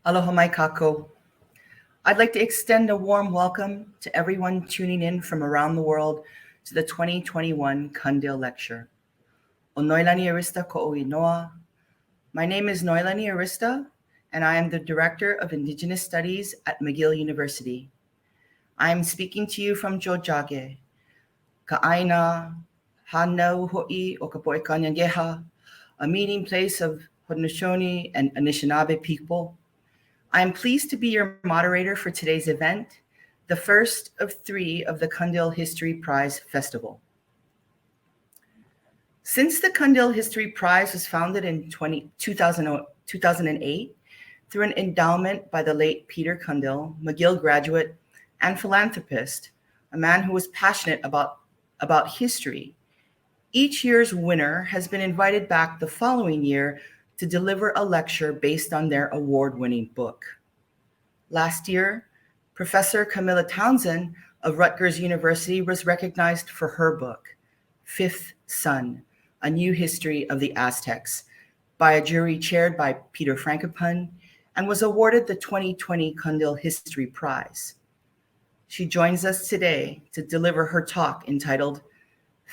Aloha mai kako. I'd like to extend a warm welcome to everyone tuning in from around the world to the 2021 Cundill Lecture. O Noelani Arista ko'oi noa. My name is Noelani Arista, and I am the Director of Indigenous Studies at McGill University. I am speaking to you from Jojage, Ka'aina, Hanau Ho'i o Kapoekanyangeha, a meeting place of Haudenosaunee and Anishinaabe people. I am pleased to be your moderator for today's event, the first of 3 of the Cundill History Prize Festival. Since the Cundill History Prize was founded in 2008 through an endowment by the late Peter Cundill, McGill graduate and philanthropist, a man who was passionate about history, each year's winner has been invited back the following year to deliver a lecture based on their award-winning book. Last year, Professor Camilla Townsend of Rutgers University was recognized for her book, Fifth Son, A New History of the Aztecs, by a jury chaired by Peter Frankopan, and was awarded the 2020 Cundill History Prize. She joins us today to deliver her talk entitled,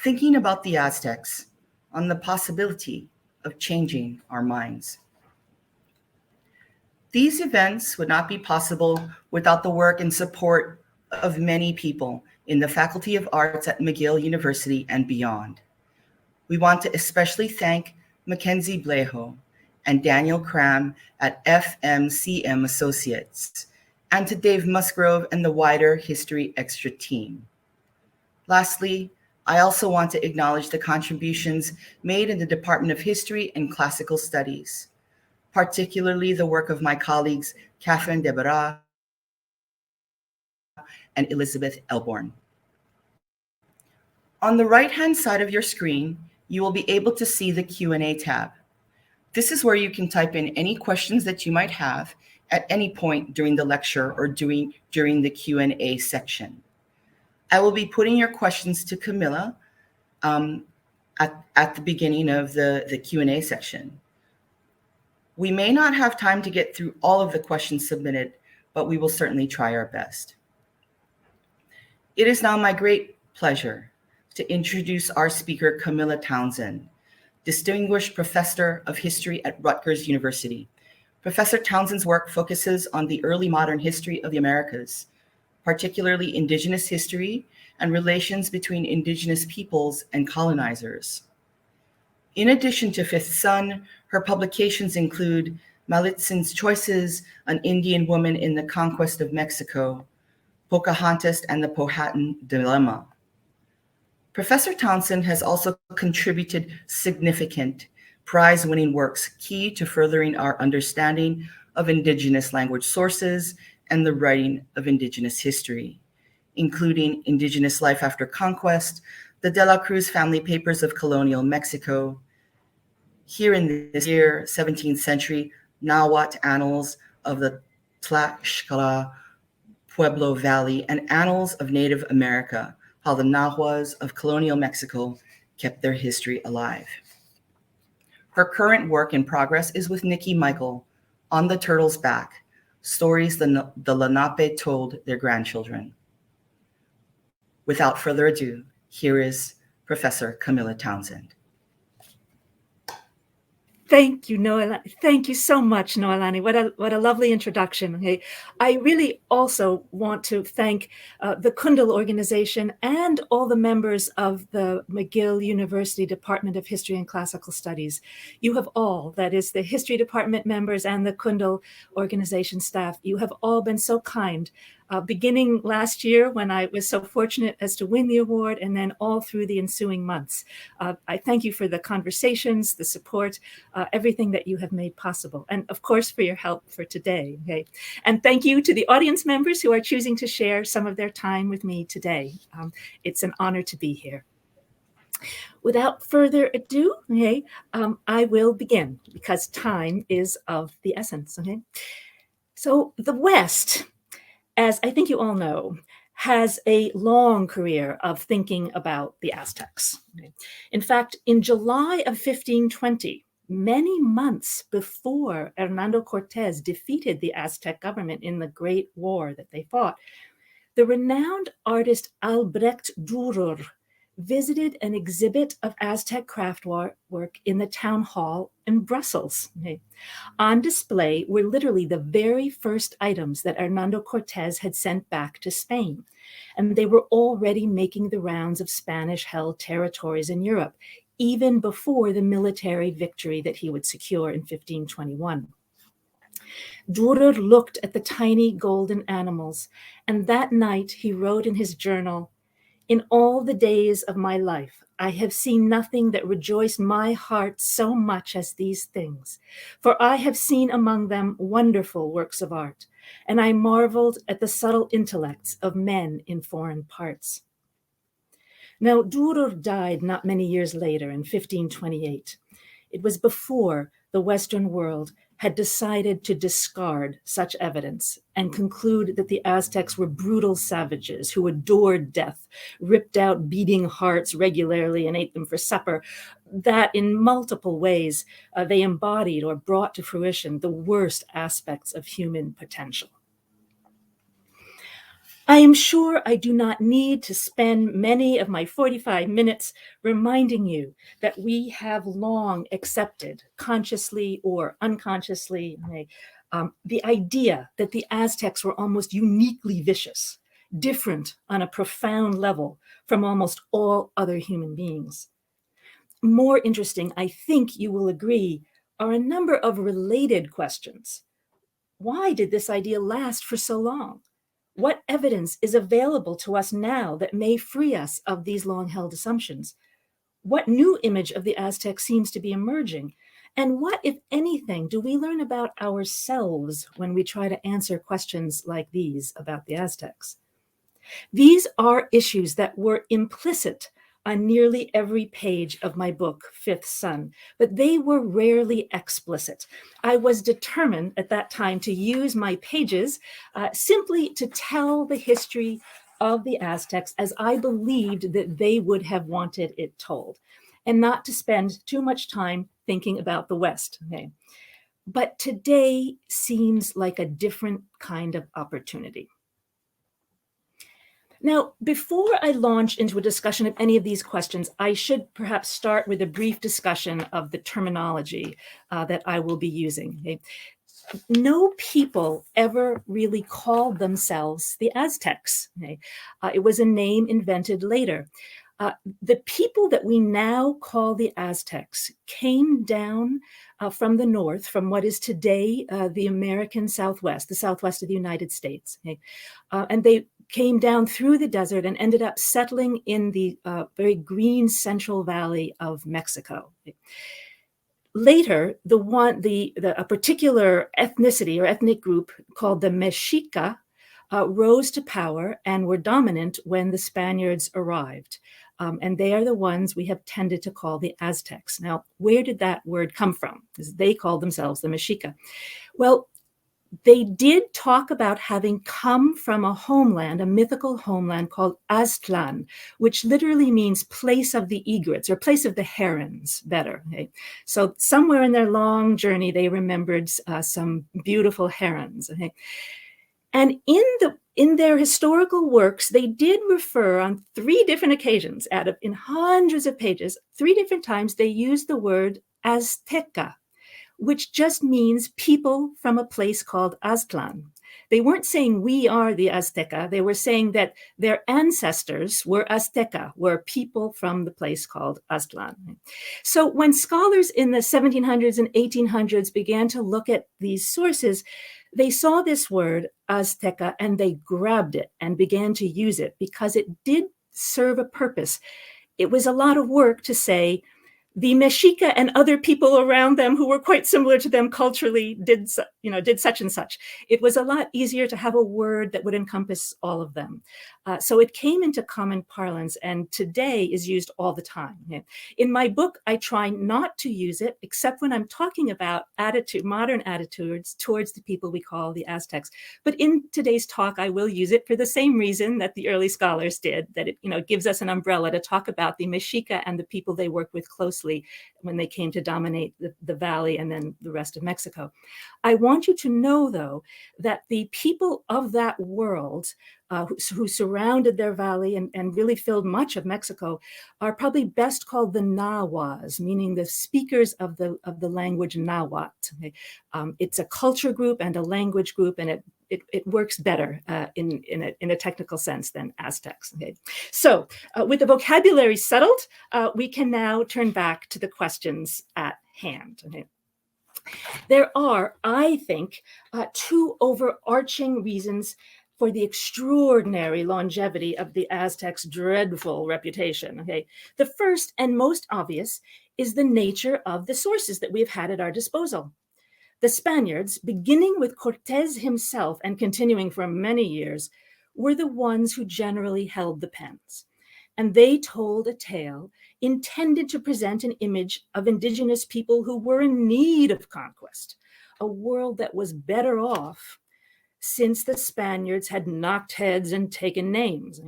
Thinking About the Aztecs on the Possibility of Changing Our Minds. These events would not be possible without the work and support of many people in the Faculty of Arts at McGill University and beyond. We want to especially thank Mackenzie Blejo and Daniel Cram at FMCM Associates, and to Dave Musgrove and the wider History Extra team. Lastly, I also want to acknowledge the contributions made in the Department of History and Classical Studies, particularly the work of my colleagues Catherine Deborah and Elizabeth Elborn. On the right-hand side of your screen, you will be able to see the Q&A tab. This is where you can type in any questions that you might have at any point during the lecture or during the Q&A section. I will be putting your questions to Camilla at the beginning of the Q&A section. We may not have time to get through all of the questions submitted, but we will certainly try our best. It is now my great pleasure to introduce our speaker, Camilla Townsend, Distinguished Professor of History at Rutgers University. Professor Townsend's work focuses on the early modern history of the Americas, particularly Indigenous history and relations between Indigenous peoples and colonizers. In addition to Fifth Son, her publications include Malitzin's Choices, An Indian Woman in the Conquest of Mexico, Pocahontas and the Powhatan Dilemma. Professor Townsend has also contributed significant prize-winning works key to furthering our understanding of Indigenous language sources and the writing of Indigenous history, including Indigenous Life After Conquest, the De La Cruz Family Papers of Colonial Mexico, here in this year, 17th century, Nahuatl Annals of the Tlaxcala Pueblo Valley, and Annals of Native America, how the Nahuas of colonial Mexico kept their history alive. Her current work in progress is with Nikki Michael, On the Turtle's Back, Stories the Lenape Told Their Grandchildren. Without further ado, here is Professor Camilla Townsend. Thank you, Noelani. Thank you so much, Noelani. What a lovely introduction. Okay. I really also want to thank the Cundill organization and all the members of the McGill University Department of History and Classical Studies. You have all, that is the history department members and the Cundill organization staff, you have all been so kind. Beginning last year when I was so fortunate as to win the award, and then all through the ensuing months. I thank you for the conversations, the support, everything that you have made possible, and of course for your help for today. Okay? And thank you to the audience members who are choosing to share some of their time with me today. It's an honor to be here. Without further ado, okay, I will begin because time is of the essence. Okay? So the West, as I think you all know, has a long career of thinking about the Aztecs. In fact, in July of 1520, many months before Hernando Cortés defeated the Aztec government in the Great War that they fought, the renowned artist Albrecht Dürer visited an exhibit of Aztec craft work in the town hall in Brussels. On display were literally the very first items that Hernando Cortés had sent back to Spain. And they were already making the rounds of Spanish-held territories in Europe, even before the military victory that he would secure in 1521. Dürer looked at the tiny golden animals, and that night he wrote in his journal, "In all the days of my life, I have seen nothing that rejoiced my heart so much as these things, for I have seen among them wonderful works of art, and I marveled at the subtle intellects of men in foreign parts." Now, Dürer died not many years later in 1528. It was before the Western world had decided to discard such evidence and conclude that the Aztecs were brutal savages who adored death, ripped out beating hearts regularly and ate them for supper, that in multiple ways they embodied or brought to fruition the worst aspects of human potential. I am sure I do not need to spend many of my 45 minutes reminding you that we have long accepted, consciously or unconsciously, the idea that the Aztecs were almost uniquely vicious, different on a profound level from almost all other human beings. More interesting, I think you will agree, are a number of related questions. Why did this idea last for so long? What evidence is available to us now that may free us of these long-held assumptions? What new image of the Aztecs seems to be emerging? And what, if anything, do we learn about ourselves when we try to answer questions like these about the Aztecs? These are issues that were implicit on nearly every page of my book, Fifth Son, but they were rarely explicit. I was determined at that time to use my pages simply to tell the history of the Aztecs as I believed that they would have wanted it told, and not to spend too much time thinking about the West. Okay? But today seems like a different kind of opportunity. Now, before I launch into a discussion of any of these questions, I should perhaps start with a brief discussion of the terminology that I will be using. Okay? No people ever really called themselves the Aztecs. Okay? It was a name invented later. The people that we now call the Aztecs came down from the north, from what is today the American Southwest, the Southwest of the United States. Okay? And they came down through the desert and ended up settling in the very green Central Valley of Mexico. Okay? Later, a particular ethnicity or ethnic group called the Mexica rose to power and were dominant when the Spaniards arrived. And they are the ones we have tended to call the Aztecs. Now, where did that word come from? Because they called themselves the Mexica. Well, they did talk about having come from a homeland, a mythical homeland called Aztlan, which literally means place of the egrets or place of the herons, better. Okay? So somewhere in their long journey, they remembered some beautiful herons. Okay? And in their historical works, they did refer on 3 different occasions, in hundreds of pages, 3 different times they used the word Azteca, which just means people from a place called Aztlan. They weren't saying we are the Azteca. They were saying that their ancestors were Azteca, were people from the place called Aztlan. So when scholars in the 1700s and 1800s began to look at these sources, they saw this word Azteca and they grabbed it and began to use it because it did serve a purpose. It was a lot of work to say, the Mexica and other people around them who were quite similar to them culturally did such and such. It was a lot easier to have a word that would encompass all of them. So it came into common parlance and today is used all the time. In my book, I try not to use it except when I'm talking about modern attitudes towards the people we call the Aztecs. But in today's talk, I will use it for the same reason that the early scholars did, that it gives us an umbrella to talk about the Mexica and the people they worked with closely when they came to dominate the valley and then the rest of Mexico. I want you to know, though, that the people of that world who surrounded their valley and really filled much of Mexico are probably best called the Nahuas, meaning the speakers of the language Nahuatl. Okay? It's a culture group and a language group, and it works better in a technical sense than Aztecs. Okay? So with the vocabulary settled, we can now turn back to the questions at hand. Okay? There are, I think, two overarching reasons for the extraordinary longevity of the Aztecs' dreadful reputation. Okay? The first and most obvious is the nature of the sources that we've had at our disposal. The Spaniards, beginning with Cortés himself and continuing for many years, were the ones who generally held the pens. And they told a tale intended to present an image of indigenous people who were in need of conquest, a world that was better off since the Spaniards had knocked heads and taken names.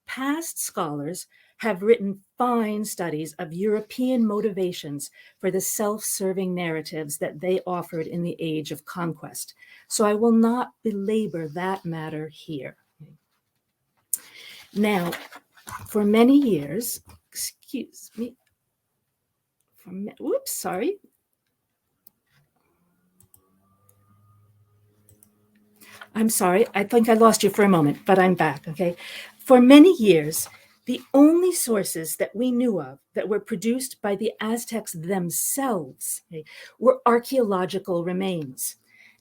Past scholars have written fine studies of European motivations for the self-serving narratives that they offered in the age of conquest. So I will not belabor that matter here. Now, for many years, excuse me, sorry. I'm sorry, I think I lost you for a moment, but I'm back, okay? For many years, the only sources that we knew of that were produced by the Aztecs themselves, okay, were archaeological remains.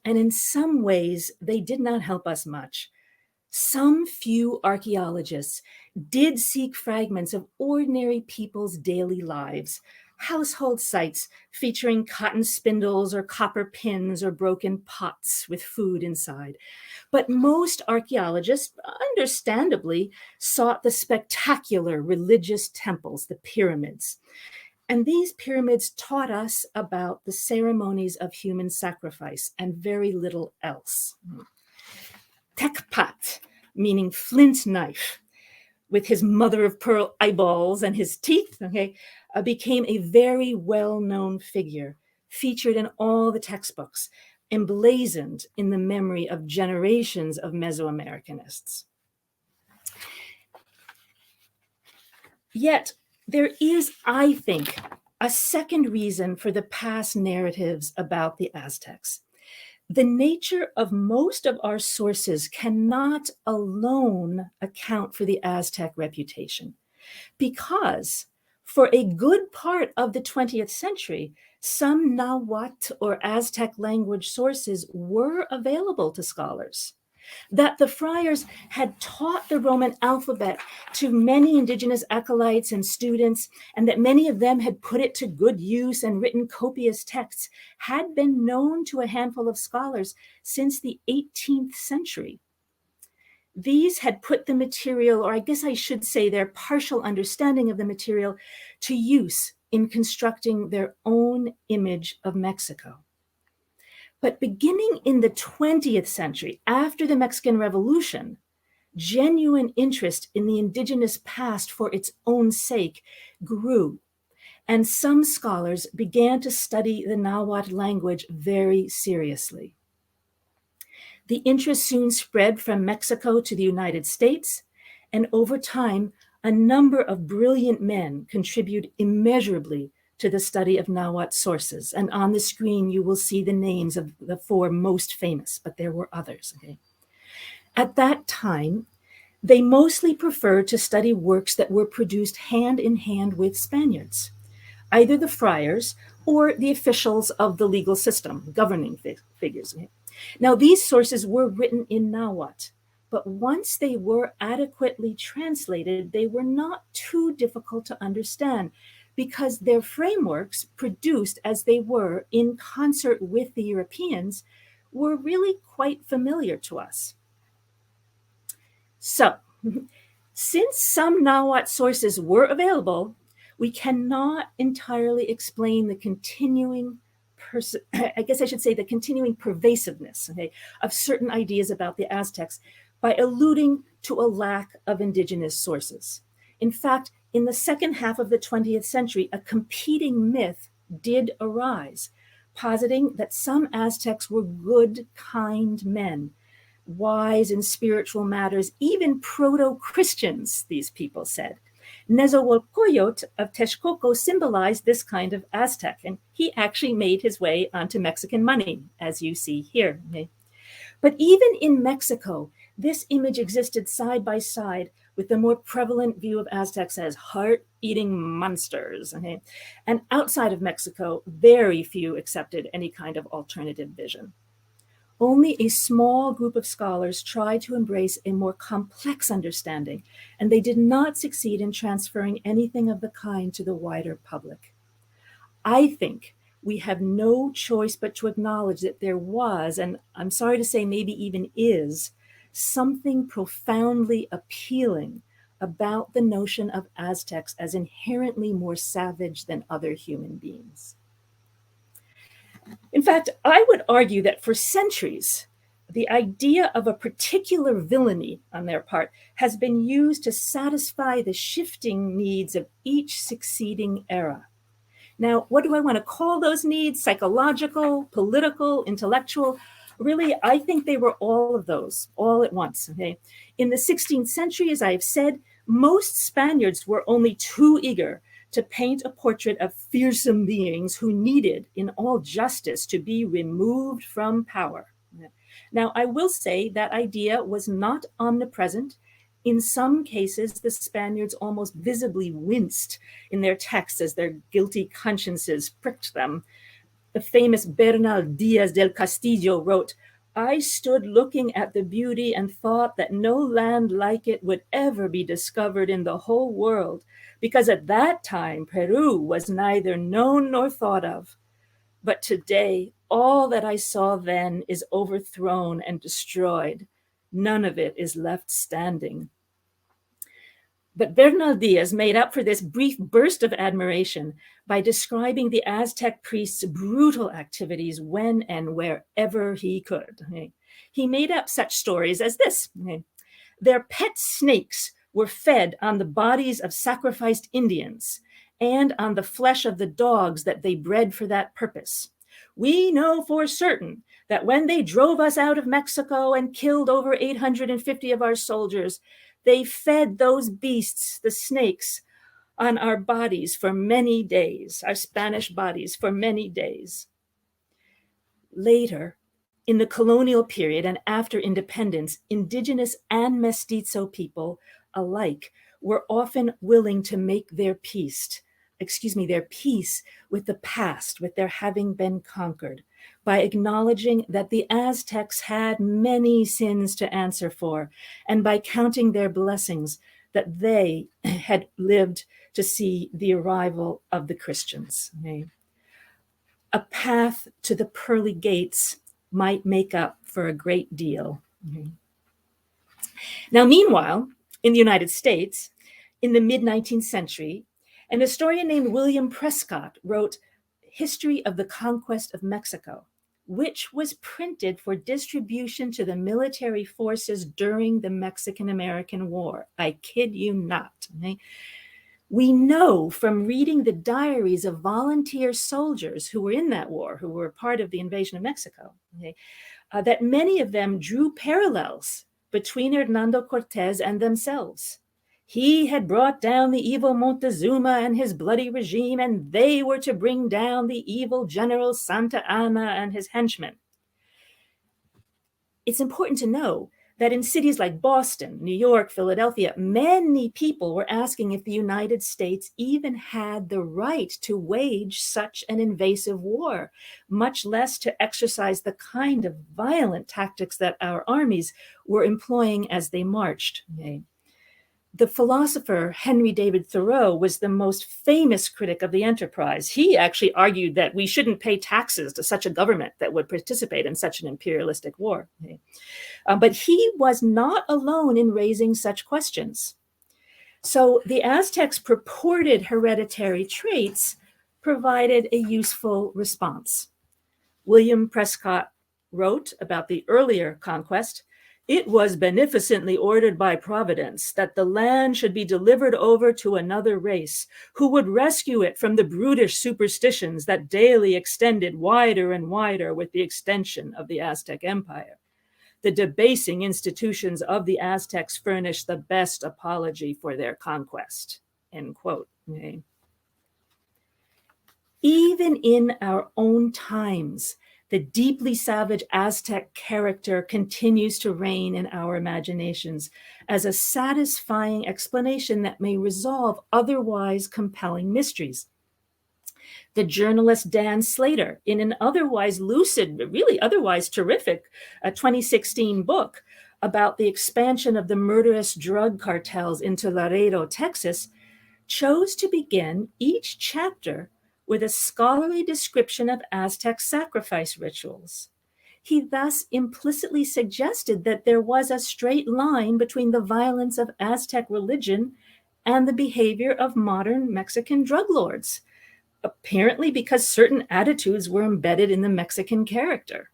And in some ways, they did not help us much. Some few archaeologists did seek fragments of ordinary people's daily lives, household sites featuring cotton spindles or copper pins or broken pots with food inside. But most archaeologists, understandably, sought the spectacular religious temples, the pyramids. And these pyramids taught us about the ceremonies of human sacrifice and very little else. Tekpat, meaning flint knife, with his mother of pearl eyeballs and his teeth, okay, became a very well-known figure, featured in all the textbooks, emblazoned in the memory of generations of Mesoamericanists. Yet there is, I think, a second reason for the past narratives about the Aztecs. The nature of most of our sources cannot alone account for the Aztec reputation, because for a good part of the 20th century, some Nahuatl or Aztec language sources were available to scholars. That the friars had taught the Roman alphabet to many indigenous acolytes and students, and that many of them had put it to good use and written copious texts, had been known to a handful of scholars since the 18th century. These had put the material, or I guess I should say their partial understanding of the material, to use in constructing their own image of Mexico. But beginning in the 20th century, after the Mexican Revolution, genuine interest in the indigenous past for its own sake grew, and some scholars began to study the Nahuatl language very seriously. The interest soon spread from Mexico to the United States, and over time, a number of brilliant men contribute immeasurably to the study of Nahuatl sources. And on the screen, you will see the names of the four most famous, but there were others. Okay? At that time, they mostly preferred to study works that were produced hand in hand with Spaniards, either the friars or the officials of the legal system, governing figures. Okay? Now, these sources were written in Nahuatl, but once they were adequately translated, they were not too difficult to understand, because their frameworks, produced as they were in concert with the Europeans, were really quite familiar to us. So Since some Nahuatl sources were available, we cannot entirely explain the continuing the continuing pervasiveness, okay, of certain ideas about the Aztecs by alluding to a lack of indigenous sources. In fact, in the second half of the 20th century, a competing myth did arise, positing that some Aztecs were good, kind men, wise in spiritual matters, even proto-Christians, these people said. Nezahualcóyotl of Texcoco symbolized this kind of Aztec, and he actually made his way onto Mexican money, as you see here. But even in Mexico, this image existed side by side with the more prevalent view of Aztecs as heart-eating monsters. Okay? And outside of Mexico, very few accepted any kind of alternative vision. Only a small group of scholars tried to embrace a more complex understanding, and they did not succeed in transferring anything of the kind to the wider public. I think we have no choice but to acknowledge that there was, and I'm sorry to say maybe even is, something profoundly appealing about the notion of Aztecs as inherently more savage than other human beings. In fact, I would argue that for centuries, the idea of a particular villainy on their part has been used to satisfy the shifting needs of each succeeding era. Now, what do I want to call those needs? Psychological, political, intellectual? Really, I think they were all of those, all at once. Okay? In the 16th century, as I've said, most Spaniards were only too eager to paint a portrait of fearsome beings who needed, in all justice, to be removed from power. Now, I will say that idea was not omnipresent. In some cases, the Spaniards almost visibly winced in their texts as their guilty consciences pricked them. The famous Bernal Diaz del Castillo wrote, "I stood looking at the beauty and thought that no land like it would ever be discovered in the whole world, because at that time Peru was neither known nor thought of. But today, all that I saw then is overthrown and destroyed. None of it is left standing." But Bernal Diaz made up for this brief burst of admiration by describing the Aztec priests' brutal activities when and wherever he could. He made up such stories as this. Their pet snakes were fed on the bodies of sacrificed Indians and on the flesh of the dogs that they bred for that purpose. We know for certain that when they drove us out of Mexico and killed over 850 of our soldiers, they fed those beasts, the snakes, on our bodies for many days, our Spanish bodies for many days. Later, in the colonial period and after independence, Indigenous and Mestizo people alike were often willing to make their peace with the past, with their having been conquered, by acknowledging that the Aztecs had many sins to answer for, and by counting their blessings that they had lived to see the arrival of the Christians. A path to the pearly gates might make up for a great deal. Now, meanwhile, in the United States, in the mid-19th century, an historian named William Prescott wrote History of the Conquest of Mexico, which was printed for distribution to the military forces during the Mexican-American War. I kid you not. We know from reading the diaries of volunteer soldiers who were in that war, who were part of the invasion of Mexico, that many of them drew parallels between Hernando Cortez and themselves. He had brought down the evil Montezuma and his bloody regime, and they were to bring down the evil General Santa Anna and his henchmen. It's important to know that in cities like Boston, New York, Philadelphia, many people were asking if the United States even had the right to wage such an invasive war, much less to exercise the kind of violent tactics that our armies were employing as they marched. The philosopher Henry David Thoreau was the most famous critic of the enterprise. He actually argued that we shouldn't pay taxes to such a government that would participate in such an imperialistic war. But he was not alone in raising such questions. So the Aztecs' purported hereditary traits provided a useful response. William Prescott wrote about the earlier conquest, "It was beneficently ordered by Providence that the land should be delivered over to another race, who would rescue it from the brutish superstitions that daily extended wider and wider with the extension of the Aztec Empire. The debasing institutions of the Aztecs furnish the best apology for their conquest." End quote. Okay. Even in our own times, the deeply savage Aztec character continues to reign in our imaginations as a satisfying explanation that may resolve otherwise compelling mysteries. The journalist Dan Slater, in an otherwise lucid, really otherwise terrific 2016 book about the expansion of the murderous drug cartels into Laredo, Texas, chose to begin each chapter with a scholarly description of Aztec sacrifice rituals. He thus implicitly suggested that there was a straight line between the violence of Aztec religion and the behavior of modern Mexican drug lords, apparently because certain attitudes were embedded in the Mexican character.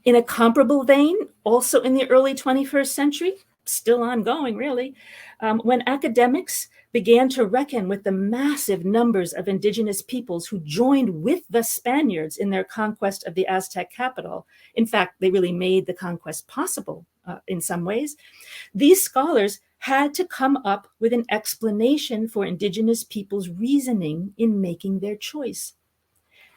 In a comparable vein, also in the early 21st century, still ongoing really, when academics began to reckon with the massive numbers of indigenous peoples who joined with the Spaniards in their conquest of the Aztec capital. In fact, they really made the conquest possible in some ways. These scholars had to come up with an explanation for indigenous peoples' reasoning in making their choice.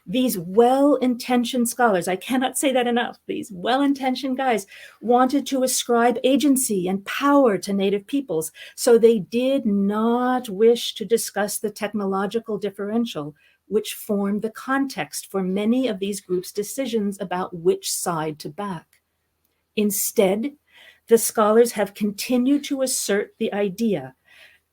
These well-intentioned scholars, I cannot say that enough, these well-intentioned guys wanted to ascribe agency and power to Native peoples, so they did not wish to discuss the technological differential which formed the context for many of these groups' decisions about which side to back. Instead, the scholars have continued to assert the idea,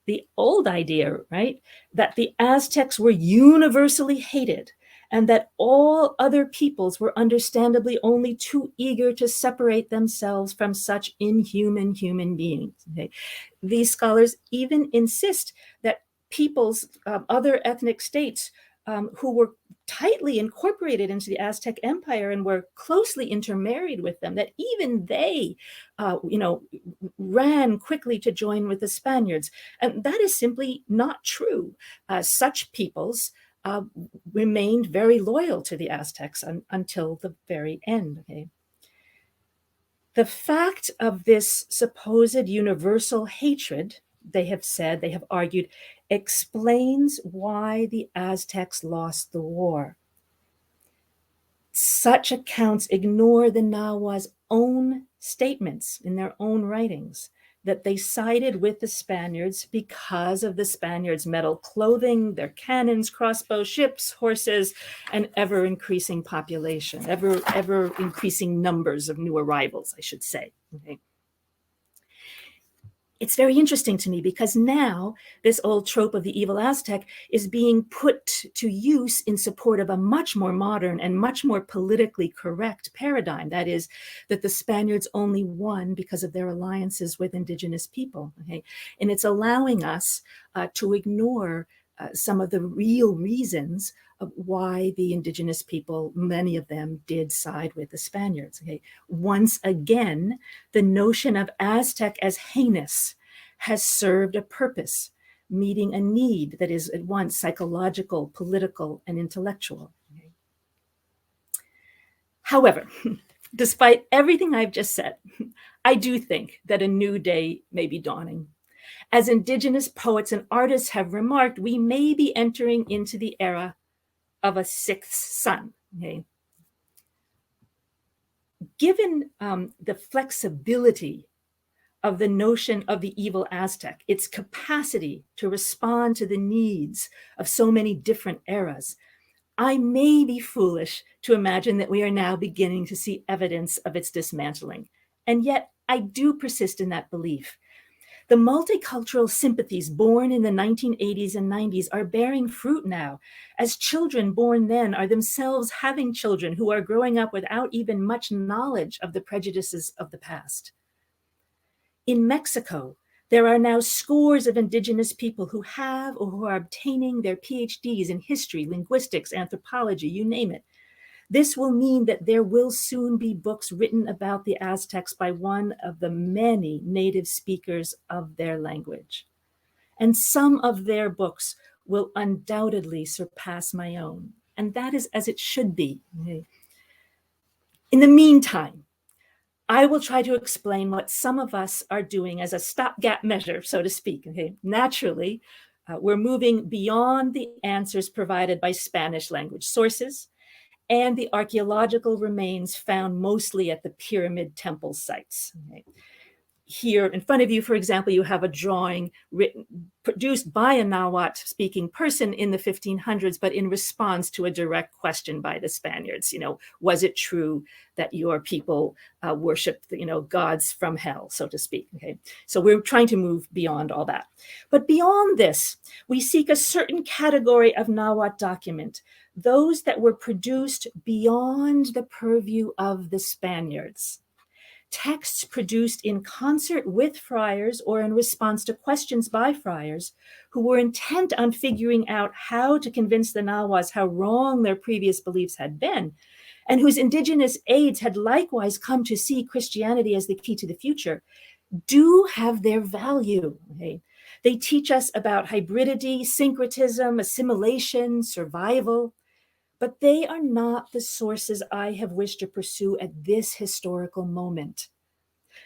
the old idea, right, that the Aztecs were universally hated and that all other peoples were understandably only too eager to separate themselves from such inhuman human beings. Okay? These scholars even insist that peoples, other ethnic states who were tightly incorporated into the Aztec Empire and were closely intermarried with them, that even they, ran quickly to join with the Spaniards. And that is simply not true. Such peoples remained very loyal to the Aztecs until the very end. Okay? The fact of this supposed universal hatred, they have said, they have argued, explains why the Aztecs lost the war. Such accounts ignore the Nahuas' own statements in their own writings that they sided with the Spaniards because of the Spaniards' metal clothing, their cannons, crossbow, ships, horses, and ever-increasing population, ever-increasing numbers of new arrivals, I should say. Okay. It's very interesting to me because now this old trope of the evil Aztec is being put to use in support of a much more modern and much more politically correct paradigm. That is, that the Spaniards only won because of their alliances with indigenous people. Okay? And it's allowing us to ignore some of the real reasons of why the indigenous people, many of them, did side with the Spaniards. Okay? Once again, the notion of Aztec as heinous has served a purpose, meeting a need that is at once psychological, political, and intellectual. Okay? However, despite everything I've just said, I do think that a new day may be dawning. As indigenous poets and artists have remarked, we may be entering into the era of a sixth sun. Okay? Given the flexibility of the notion of the evil Aztec, its capacity to respond to the needs of so many different eras, I may be foolish to imagine that we are now beginning to see evidence of its dismantling. And yet I do persist in that belief. The multicultural sympathies born in the 1980s and 90s are bearing fruit now, as children born then are themselves having children who are growing up without even much knowledge of the prejudices of the past. In Mexico, there are now scores of Indigenous people who have or who are obtaining their PhDs in history, linguistics, anthropology, you name it. This will mean that there will soon be books written about the Aztecs by one of the many native speakers of their language. And some of their books will undoubtedly surpass my own. And that is as it should be. In the meantime, I will try to explain what some of us are doing as a stopgap measure, so to speak. Naturally, we're moving beyond the answers provided by Spanish language sources and the archaeological remains found mostly at the pyramid temple sites. Here in front of you, for example, you have a drawing produced by a Nahuatl-speaking person in the 1500s, but in response to a direct question by the Spaniards. Was it true that your people worshipped, gods from hell, so to speak? So we're trying to move beyond all that. But beyond this, we seek a certain category of Nahuatl document, those that were produced beyond the purview of the Spaniards. Texts produced in concert with friars or in response to questions by friars who were intent on figuring out how to convince the Nahuas how wrong their previous beliefs had been, and whose indigenous aides had likewise come to see Christianity as the key to the future, do have their value. They teach us about hybridity, syncretism, assimilation, survival, but they are not the sources I have wished to pursue at this historical moment.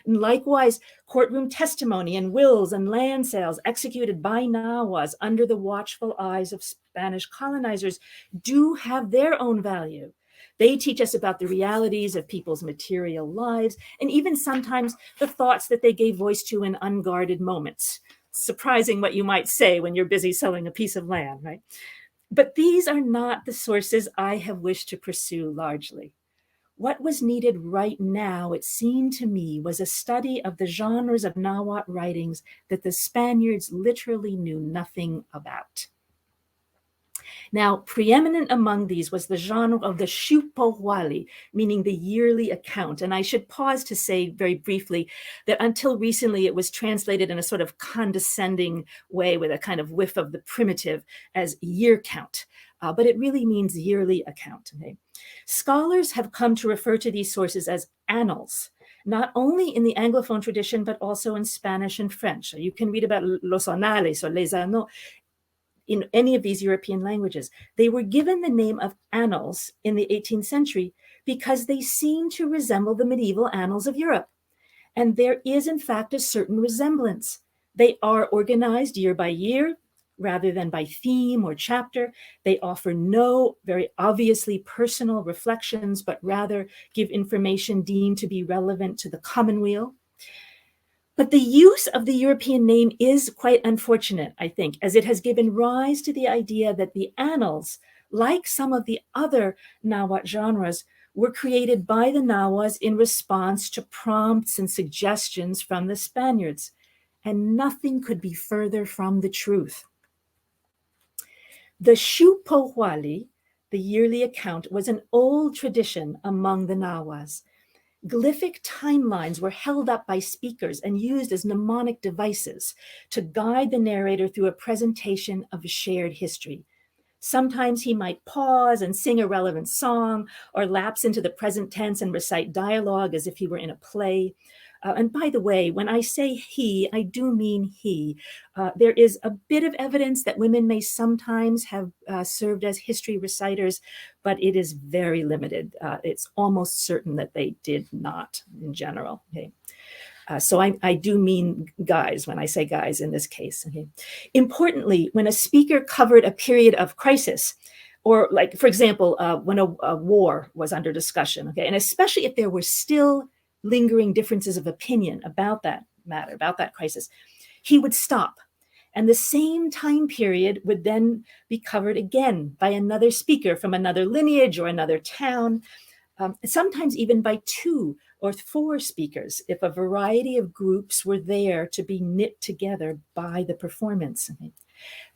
And likewise, courtroom testimony and wills and land sales executed by Nahuas under the watchful eyes of Spanish colonizers do have their own value. They teach us about the realities of people's material lives, and even sometimes the thoughts that they gave voice to in unguarded moments. Surprising what you might say when you're busy selling a piece of land, right? But these are not the sources I have wished to pursue largely. What was needed right now, it seemed to me, was a study of the genres of Nahuatl writings that the Spaniards literally knew nothing about. Now, preeminent among these was the genre of the Xiuhpohualli, meaning the yearly account. And I should pause to say very briefly that until recently, it was translated in a sort of condescending way with a kind of whiff of the primitive as year count. But it really means yearly account. Scholars have come to refer to these sources as annals, not only in the Anglophone tradition, but also in Spanish and French. You can read about los annales or les annaux in any of these European languages. They were given the name of annals in the 18th century because they seem to resemble the medieval annals of Europe. And there is, in fact, a certain resemblance. They are organized year by year, rather than by theme or chapter. They offer no very obviously personal reflections, but rather give information deemed to be relevant to the commonweal. But the use of the European name is quite unfortunate, I think, as it has given rise to the idea that the annals, like some of the other Nahuatl genres, were created by the Nahuas in response to prompts and suggestions from the Spaniards. And nothing could be further from the truth. The Xiuhpohualli, the yearly account, was an old tradition among the Nahuas. Glyphic timelines were held up by speakers and used as mnemonic devices to guide the narrator through a presentation of a shared history. Sometimes he might pause and sing a relevant song or lapse into the present tense and recite dialogue as if he were in a play. And by the way, when I say he, I do mean he. There is a bit of evidence that women may sometimes have served as history reciters, but it is very limited. It's almost certain that they did not in general. Okay. So I do mean guys when I say guys in this case. Okay. Importantly, when a speaker covered a period of crisis, or like, for example, when a war was under discussion, okay, and especially if there were still lingering differences of opinion about that matter, about that crisis, he would stop. And the same time period would then be covered again by another speaker from another lineage or another town. sometimes even by 2 or 4 speakers, if a variety of groups were there to be knit together by the performance.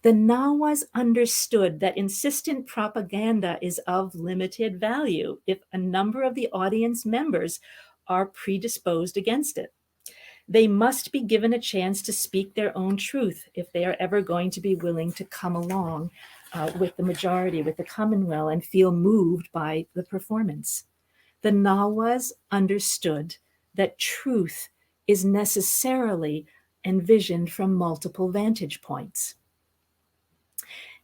The Nahuas understood that insistent propaganda is of limited value if a number of the audience members are predisposed against it. They must be given a chance to speak their own truth if they are ever going to be willing to come along with the majority, with the Commonwealth, and feel moved by the performance. The Nahuas understood that truth is necessarily envisioned from multiple vantage points.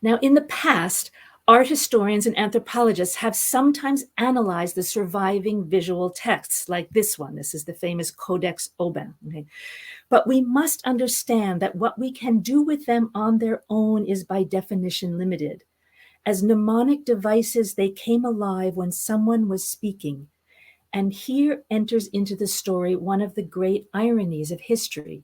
Now, in the past, art historians and anthropologists have sometimes analyzed the surviving visual texts like this one. This is the famous Codex Obama. Okay? But we must understand that what we can do with them on their own is by definition limited. As mnemonic devices, they came alive when someone was speaking. And here enters into the story one of the great ironies of history.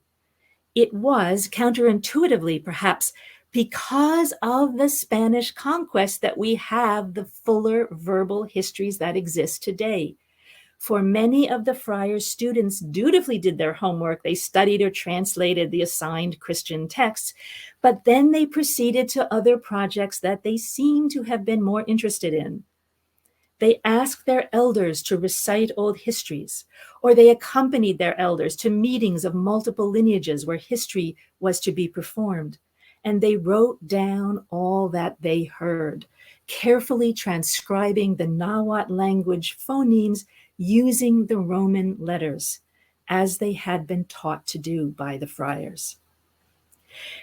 It was, counterintuitively perhaps, because of the Spanish conquest that we have the fuller verbal histories that exist today. For many of the friars' students dutifully did their homework. They studied or translated the assigned Christian texts, but then they proceeded to other projects that they seem to have been more interested in. They asked their elders to recite old histories, or they accompanied their elders to meetings of multiple lineages where history was to be performed. And they wrote down all that they heard, carefully transcribing the Nahuatl language phonemes using the Roman letters, as they had been taught to do by the friars.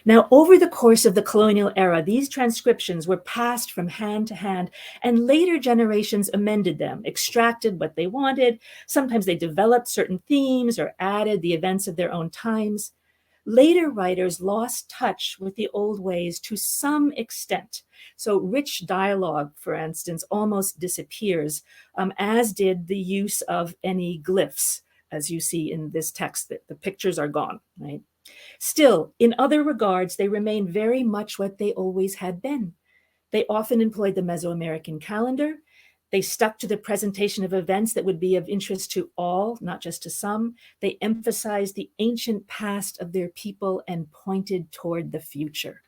Now, over the course of the colonial era, these transcriptions were passed from hand to hand, and later generations amended them, extracted what they wanted. Sometimes they developed certain themes or added the events of their own times. Later writers lost touch with the old ways to some extent. So rich dialogue, for instance, almost disappears, as did the use of any glyphs, as you see in this text, that the pictures are gone, right? Still, in other regards, they remain very much what they always had been. They often employed the Mesoamerican calendar. They stuck to the presentation of events that would be of interest to all, not just to some. They emphasized the ancient past of their people and pointed toward the future.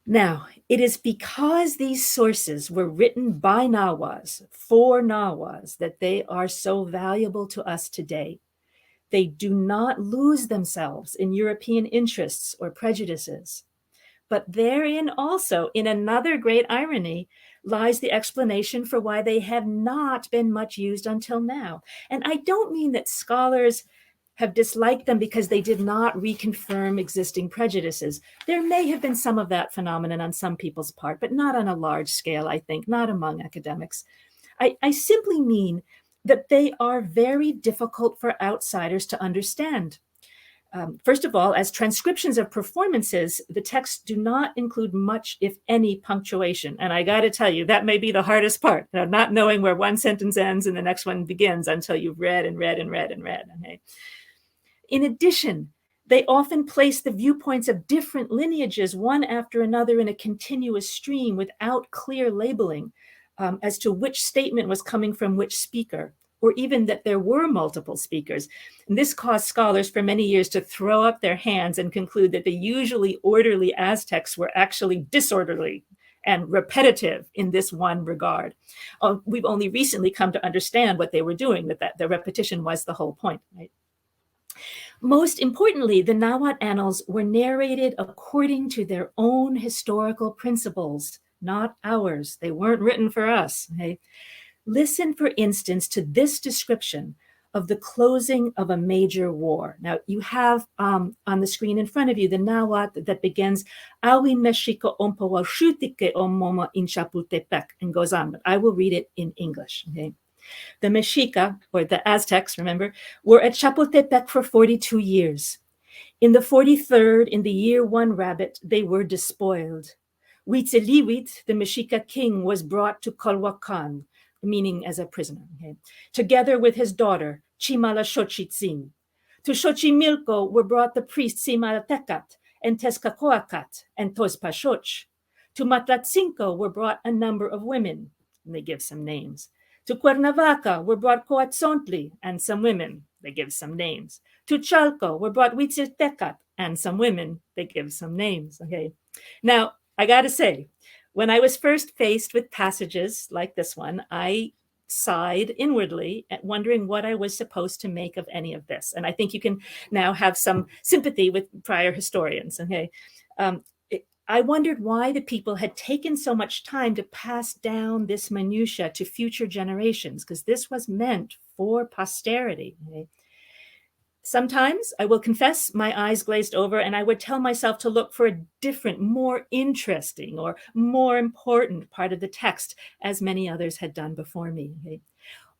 Now, it is because these sources were written by Nahuas, for Nahuas, that they are so valuable to us today. They do not lose themselves in European interests or prejudices. But therein also, in another great irony, lies the explanation for why they have not been much used until now. And I don't mean that scholars have disliked them because they did not reconfirm existing prejudices. There may have been some of that phenomenon on some people's part, but not on a large scale, I think, not among academics. I simply mean that they are very difficult for outsiders to understand. First of all, as transcriptions of performances, the texts do not include much, if any, punctuation. And I got to tell you, that may be the hardest part, not knowing where one sentence ends and the next one begins until you've read and read and read and read. Okay? In addition, they often place the viewpoints of different lineages one after another in a continuous stream without clear labeling as to which statement was coming from which speaker, or even that there were multiple speakers. And this caused scholars for many years to throw up their hands and conclude that the usually orderly Aztecs were actually disorderly and repetitive in this one regard. We've only recently come to understand what they were doing, that the repetition was the whole point, right? Most importantly, the Nahuatl annals were narrated according to their own historical principles, not ours. They weren't written for us. Okay? Listen, for instance, to this description of the closing of a major war. Now, you have on the screen in front of you the Nahuatl that begins, Awin Mexico Ompowa Shutike Omoma in Chapultepec, and goes on, but I will read it in English. Okay? The Mexica, or the Aztecs, remember, were at Chapultepec for 42 years. In the 43rd, in the year one rabbit, they were despoiled. Huitzilihuitl, the Mexica king, was brought to Culhuacan, meaning as a prisoner, okay, together with his daughter, Chimalaxochitzin. To Xochimilco were brought the priests Simaltecat and Tezcacoacat and Tozpachoch. To Matlatzinco were brought a number of women. and they give some names. To Cuernavaca were brought Coatzontli and some women. They give some names. To Chalco were brought Huitziltecat and some women. They give some names. Okay. Now, I got to say, when I was first faced with passages like this one, I sighed inwardly at wondering what I was supposed to make of any of this. And I think you can now have some sympathy with prior historians. Okay. I wondered why the people had taken so much time to pass down this minutia to future generations, because this was meant for posterity. Okay? Sometimes, I will confess, my eyes glazed over and I would tell myself to look for a different, more interesting or more important part of the text, as many others had done before me. Okay?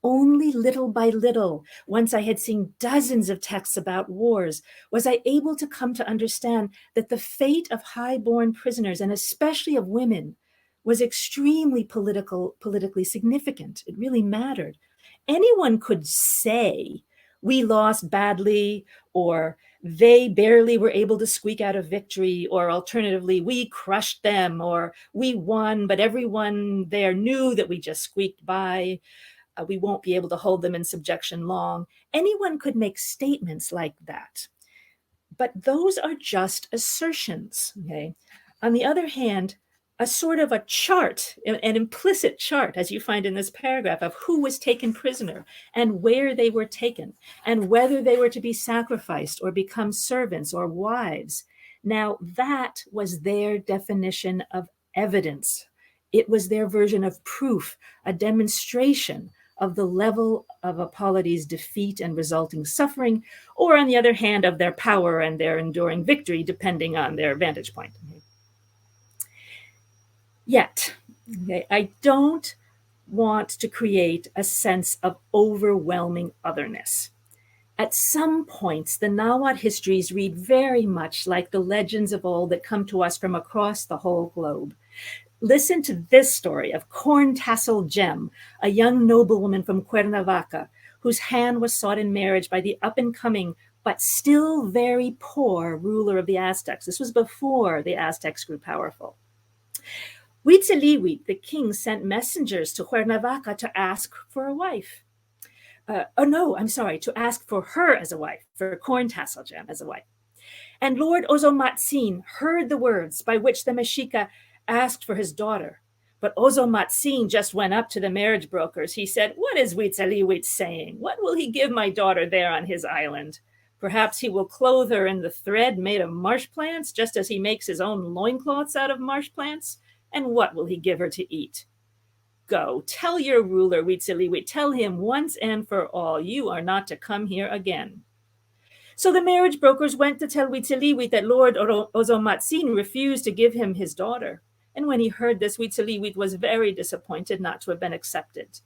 Only little by little, once I had seen dozens of texts about wars, was I able to come to understand that the fate of high-born prisoners, and especially of women, was extremely politically significant. It really mattered. Anyone could say, we lost badly, or they barely were able to squeak out a victory, or alternatively, we crushed them, or we won, but everyone there knew that we just squeaked by. We won't be able to hold them in subjection long. Anyone could make statements like that. But those are just assertions, okay? On the other hand, a sort of a chart, an implicit chart, as you find in this paragraph, of who was taken prisoner and where they were taken and whether they were to be sacrificed or become servants or wives. Now, that was their definition of evidence. It was their version of proof, a demonstration of the level of a polity's defeat and resulting suffering, or on the other hand, of their power and their enduring victory, depending on their vantage point. Yet, I don't want to create a sense of overwhelming otherness. At some points, the Nahuatl histories read very much like the legends of old that come to us from across the whole globe. Listen to this story of Tassel Gem, a young noblewoman from Cuernavaca, whose hand was sought in marriage by the up-and-coming, but still very poor ruler of the Aztecs. This was before the Aztecs grew powerful. Huitzilihuit, the king, sent messengers to Cuernavaca to ask for a wife. To ask for her as a wife, for Tassel Gem as a wife. And Lord Ozomatzin heard the words by which the Mexica asked for his daughter. But Ozomatzin just went up to the marriage brokers. He said, "What is Huitzilihuit saying? What will he give my daughter there on his island? Perhaps he will clothe her in the thread made of marsh plants, just as he makes his own loincloths out of marsh plants? And what will he give her to eat? Go, tell your ruler, Huitzilihuit, tell him once and for all, you are not to come here again." So the marriage brokers went to tell Huitzilihuit that Lord Ozomatzin refused to give him his daughter. And when he heard this, Huitzilihuit was very disappointed not to have been accepted.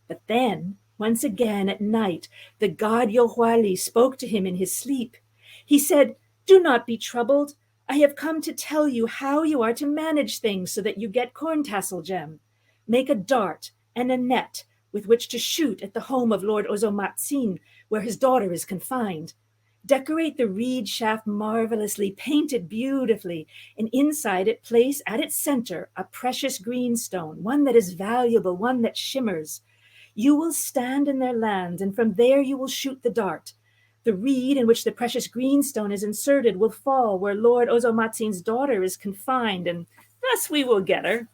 But then, once again at night, the god Yohuali spoke to him in his sleep. He said, "Do not be troubled. I have come to tell you how you are to manage things so that you get Tassel Gem. Make a dart and a net with which to shoot at the home of Lord Ozomatzin, where his daughter is confined. Decorate the reed shaft marvelously, paint it beautifully, and inside it place at its center a precious green stone, one that is valuable, one that shimmers. You will stand in their land, and from there you will shoot the dart. The reed in which the precious green stone is inserted will fall where Lord Ozomatzin's daughter is confined, and thus we will get her."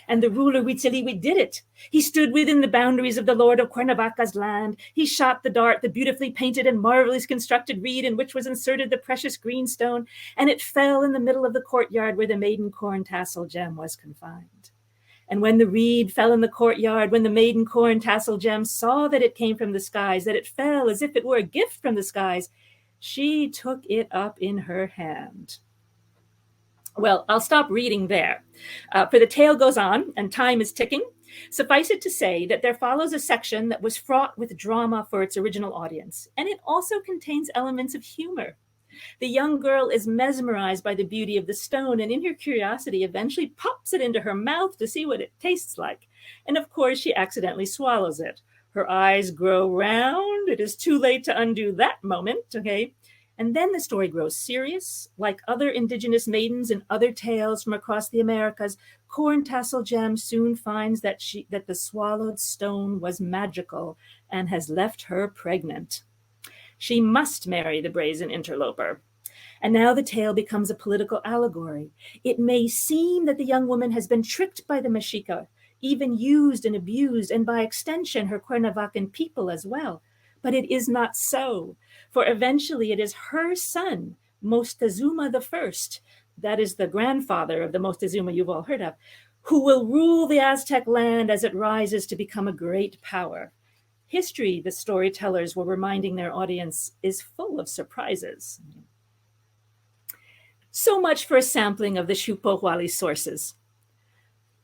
And the ruler Huitzilihuit did it. He stood within the boundaries of the Lord of Cuernavaca's land. He shot the dart, the beautifully painted and marvelously constructed reed in which was inserted the precious green stone, and it fell in the middle of the courtyard where the maiden Tassel Gem was confined. And when the reed fell in the courtyard, when the maiden Tassel Gem saw that it came from the skies, that it fell as if it were a gift from the skies, she took it up in her hand. Well, I'll stop reading there, for the tale goes on and time is ticking. Suffice it to say that there follows a section that was fraught with drama for its original audience, and it also contains elements of humor. The young girl is mesmerized by the beauty of the stone, and in her curiosity eventually pops it into her mouth to see what it tastes like. And of course, she accidentally swallows it. Her eyes grow round. It is too late to undo that moment, okay? And then the story grows serious. Like other indigenous maidens in other tales from across the Americas, Corn Tassel Gem soon finds that the swallowed stone was magical and has left her pregnant. She must marry the brazen interloper. And now the tale becomes a political allegory. It may seem that the young woman has been tricked by the Mexica, even used and abused, and by extension, her Cuernavacan people as well. But it is not so, for eventually it is her son, Moctezuma I, that is the grandfather of the Moctezuma you've all heard of, who will rule the Aztec land as it rises to become a great power. History, the storytellers were reminding their audience, is full of surprises. So much for a sampling of the Xiuhpohualli sources.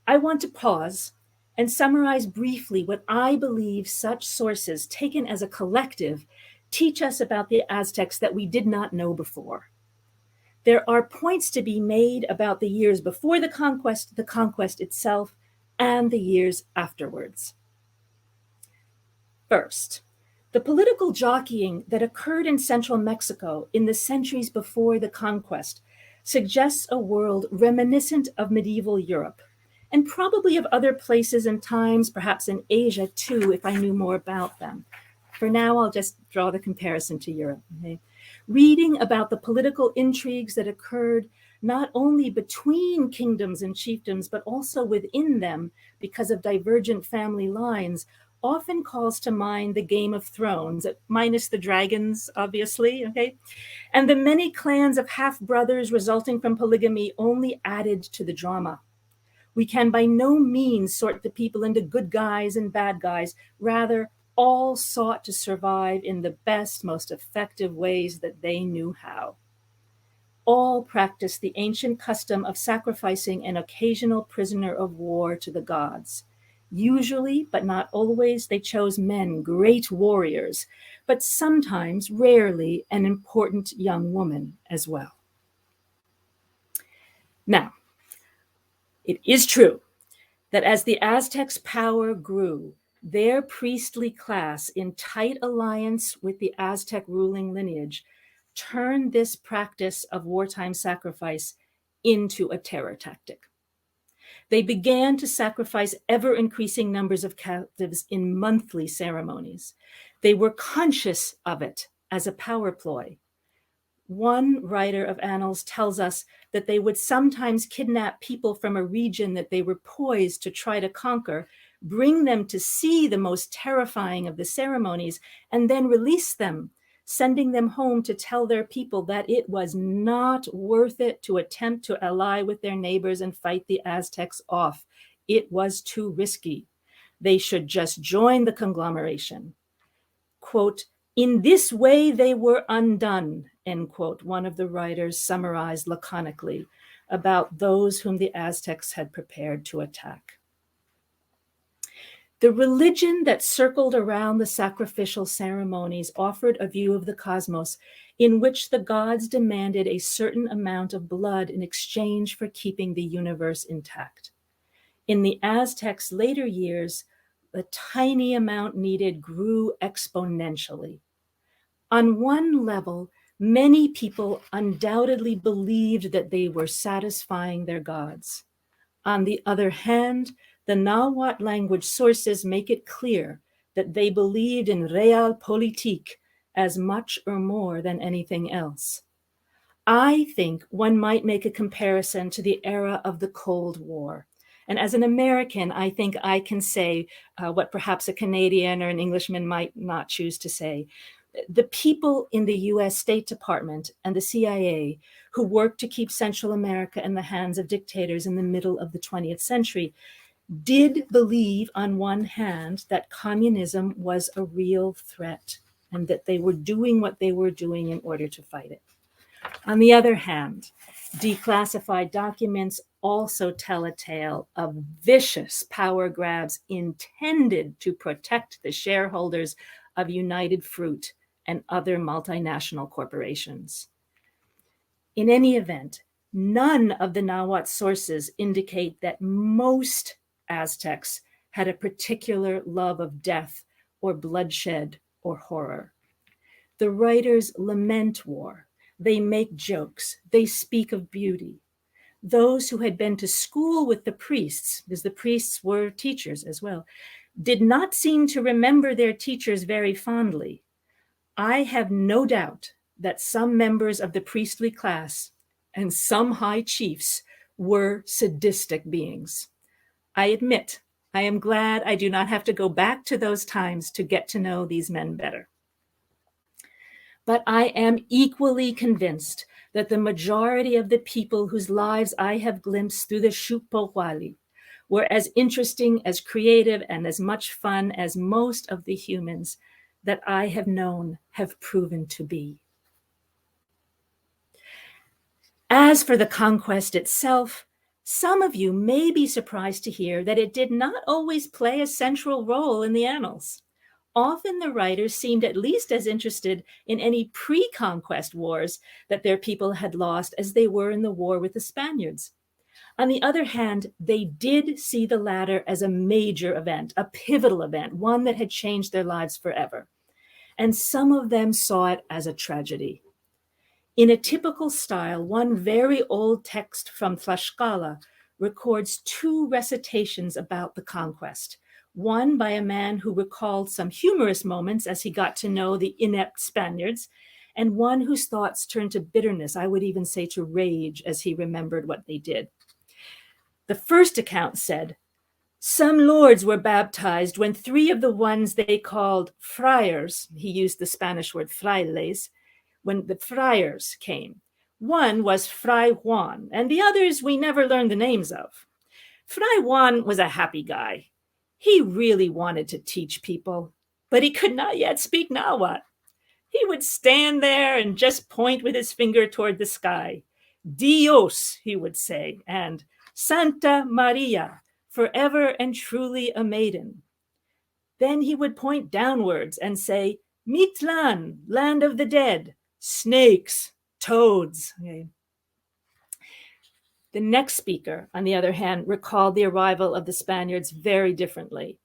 I want to pause and summarize briefly what I believe such sources, taken as a collective, teach us about the Aztecs that we did not know before. There are points to be made about the years before the conquest itself, and the years afterwards. First, the political jockeying that occurred in central Mexico in the centuries before the conquest suggests a world reminiscent of medieval Europe, and probably of other places and times, perhaps in Asia too, if I knew more about them. For now, I'll just draw the comparison to Europe. Okay? Reading about the political intrigues that occurred not only between kingdoms and chiefdoms, but also within them because of divergent family lines, often calls to mind the Game of Thrones, minus the dragons, obviously, okay? And the many clans of half-brothers resulting from polygamy only added to the drama. We can by no means sort the people into good guys and bad guys. Rather, all sought to survive in the best, most effective ways that they knew how. All practiced the ancient custom of sacrificing an occasional prisoner of war to the gods. Usually, but not always, they chose men, great warriors, but sometimes, rarely, an important young woman as well. Now, it is true that as the Aztecs' power grew, their priestly class, in tight alliance with the Aztec ruling lineage, turned this practice of wartime sacrifice into a terror tactic. They began to sacrifice ever-increasing numbers of captives in monthly ceremonies. They were conscious of it as a power ploy. One writer of annals tells us that they would sometimes kidnap people from a region that they were poised to try to conquer, bring them to see the most terrifying of the ceremonies, and then release them, sending them home to tell their people that it was not worth it to attempt to ally with their neighbors and fight the Aztecs off. It was too risky. They should just join the conglomeration. Quote, "In this way they were undone," end quote, one of the writers summarized laconically about those whom the Aztecs had prepared to attack. The religion that circled around the sacrificial ceremonies offered a view of the cosmos in which the gods demanded a certain amount of blood in exchange for keeping the universe intact. In the Aztecs' later years, the tiny amount needed grew exponentially. On one level, many people undoubtedly believed that they were satisfying their gods. On the other hand, the Nahuatl language sources make it clear that they believed in realpolitik as much or more than anything else. I think one might make a comparison to the era of the Cold War. And as an American, I think I can say what perhaps a Canadian or an Englishman might not choose to say. The people in the US State Department and the CIA who worked to keep Central America in the hands of dictators in the middle of the 20th century did believe, on one hand, that communism was a real threat and that they were doing what they were doing in order to fight it. On the other hand, declassified documents also tell a tale of vicious power grabs intended to protect the shareholders of United Fruit and other multinational corporations. In any event, none of the Nahuatl sources indicate that most Aztecs had a particular love of death or bloodshed or horror. The writers lament war. They make jokes. They speak of beauty. Those who had been to school with the priests, because the priests were teachers as well, did not seem to remember their teachers very fondly. I have no doubt that some members of the priestly class and some high chiefs were sadistic beings. I admit, I am glad I do not have to go back to those times to get to know these men better. But I am equally convinced that the majority of the people whose lives I have glimpsed through the Shupowali were as interesting, as creative, and as much fun as most of the humans that I have known have proven to be. As for the conquest itself, some of you may be surprised to hear that it did not always play a central role in the annals. Often the writers seemed at least as interested in any pre-conquest wars that their people had lost as they were in the war with the Spaniards. On the other hand, they did see the latter as a major event, a pivotal event, one that had changed their lives forever. And some of them saw it as a tragedy. In a typical style, one very old text from Tlaxcala records two recitations about the conquest. One by a man who recalled some humorous moments as he got to know the inept Spaniards, and one whose thoughts turned to bitterness, I would even say to rage, as he remembered what they did. The first account said, "Some lords were baptized when three of the ones they called friars," he used the Spanish word frailes, when the friars came. One was Fray Juan, and the others we never learned the names of. Fray Juan was a happy guy. He really wanted to teach people, but he could not yet speak Nahuatl. He would stand there and just point with his finger toward the sky. Dios, he would say, and Santa Maria, forever and truly a maiden. Then he would point downwards and say, Mitlan, land of the dead, snakes, toads. Okay. The next speaker, on the other hand, recalled the arrival of the Spaniards very differently.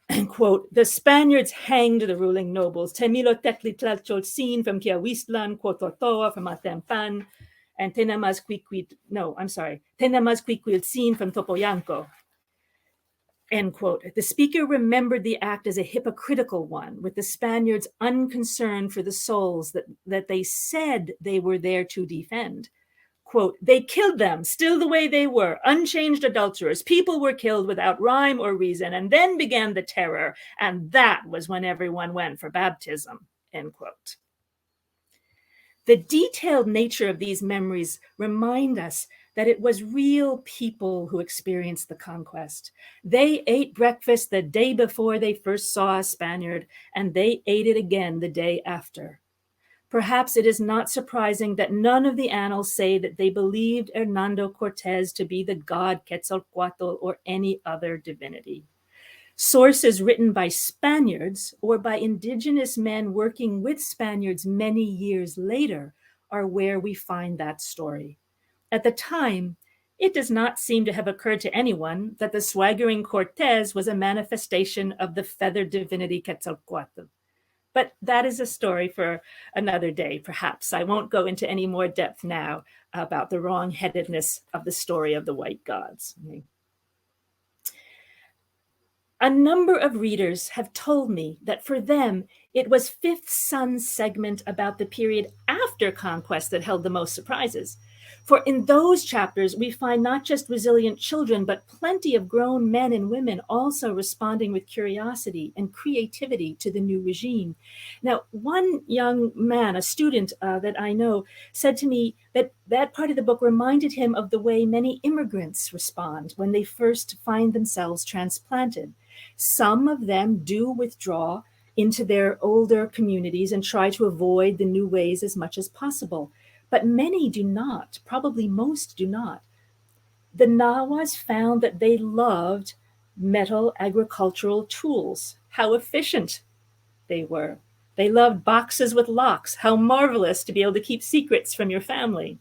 And quote, "The Spaniards hanged the ruling nobles, Temilotectli from Quiahuistlan, Quototoa from Atempan, and Tenamazquiquiltzin from Topoyanco." End quote. The speaker remembered the act as a hypocritical one, with the Spaniards unconcerned for the souls that they said they were there to defend. Quote, "They killed them, still the way they were, unchanged adulterers. People were killed without rhyme or reason, and then began the terror, and that was when everyone went for baptism." End quote. The detailed nature of these memories remind us that it was real people who experienced the conquest. They ate breakfast the day before they first saw a Spaniard, and they ate it again the day after. Perhaps it is not surprising that none of the annals say that they believed Hernando Cortez to be the god Quetzalcoatl or any other divinity. Sources written by Spaniards or by indigenous men working with Spaniards many years later are where we find that story. At the time, it does not seem to have occurred to anyone that the swaggering Cortez was a manifestation of the feathered divinity Quetzalcoatl. But that is a story for another day, perhaps. I won't go into any more depth now about the wrong-headedness of the story of the white gods. A number of readers have told me that for them, it was Fifth Son's segment about the period after conquest that held the most surprises. For in those chapters, we find not just resilient children, but plenty of grown men and women also responding with curiosity and creativity to the new regime. Now, one young man, a student that I know, said to me that that part of the book reminded him of the way many immigrants respond when they first find themselves transplanted. Some of them do withdraw into their older communities and try to avoid the new ways as much as possible. But many do not, probably most do not. The Nahuas found that they loved metal agricultural tools, how efficient they were. They loved boxes with locks, how marvelous to be able to keep secrets from your family.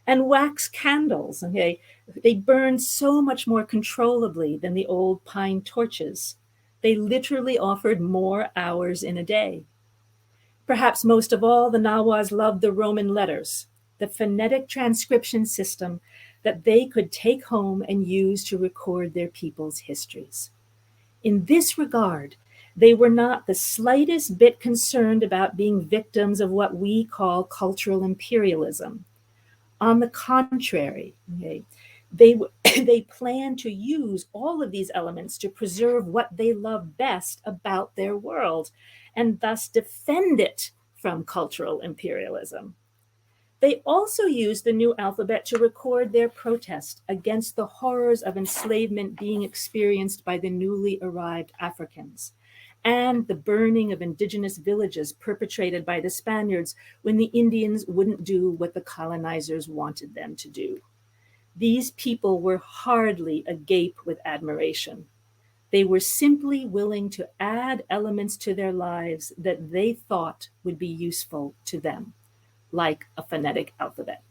And wax candles, okay? They burned so much more controllably than the old pine torches. They literally offered more hours in a day. Perhaps most of all, the Nahuas loved the Roman letters, the phonetic transcription system that they could take home and use to record their people's histories. In this regard, they were not the slightest bit concerned about being victims of what we call cultural imperialism. On the contrary, okay, they plan to use all of these elements to preserve what they love best about their world and thus defend it from cultural imperialism. They also used the new alphabet to record their protest against the horrors of enslavement being experienced by the newly arrived Africans and the burning of indigenous villages perpetrated by the Spaniards when the Indians wouldn't do what the colonizers wanted them to do. These people were hardly agape with admiration. They were simply willing to add elements to their lives that they thought would be useful to them, like a phonetic alphabet.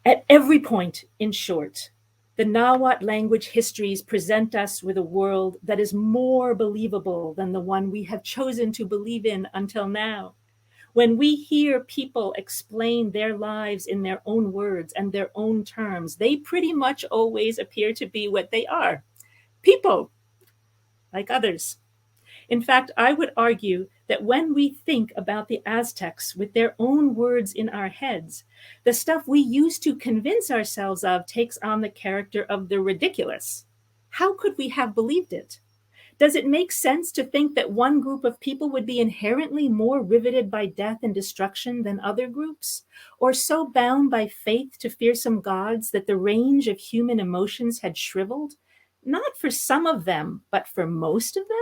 At every point, in short, the Nahuatl language histories present us with a world that is more believable than the one we have chosen to believe in until now. When we hear people explain their lives in their own words and their own terms, they pretty much always appear to be what they are: people, like others. In fact, I would argue that when we think about the Aztecs with their own words in our heads, the stuff we used to convince ourselves of takes on the character of the ridiculous. How could we have believed it? Does it make sense to think that one group of people would be inherently more riveted by death and destruction than other groups, or so bound by faith to fearsome gods that the range of human emotions had shriveled, not for some of them, but for most of them?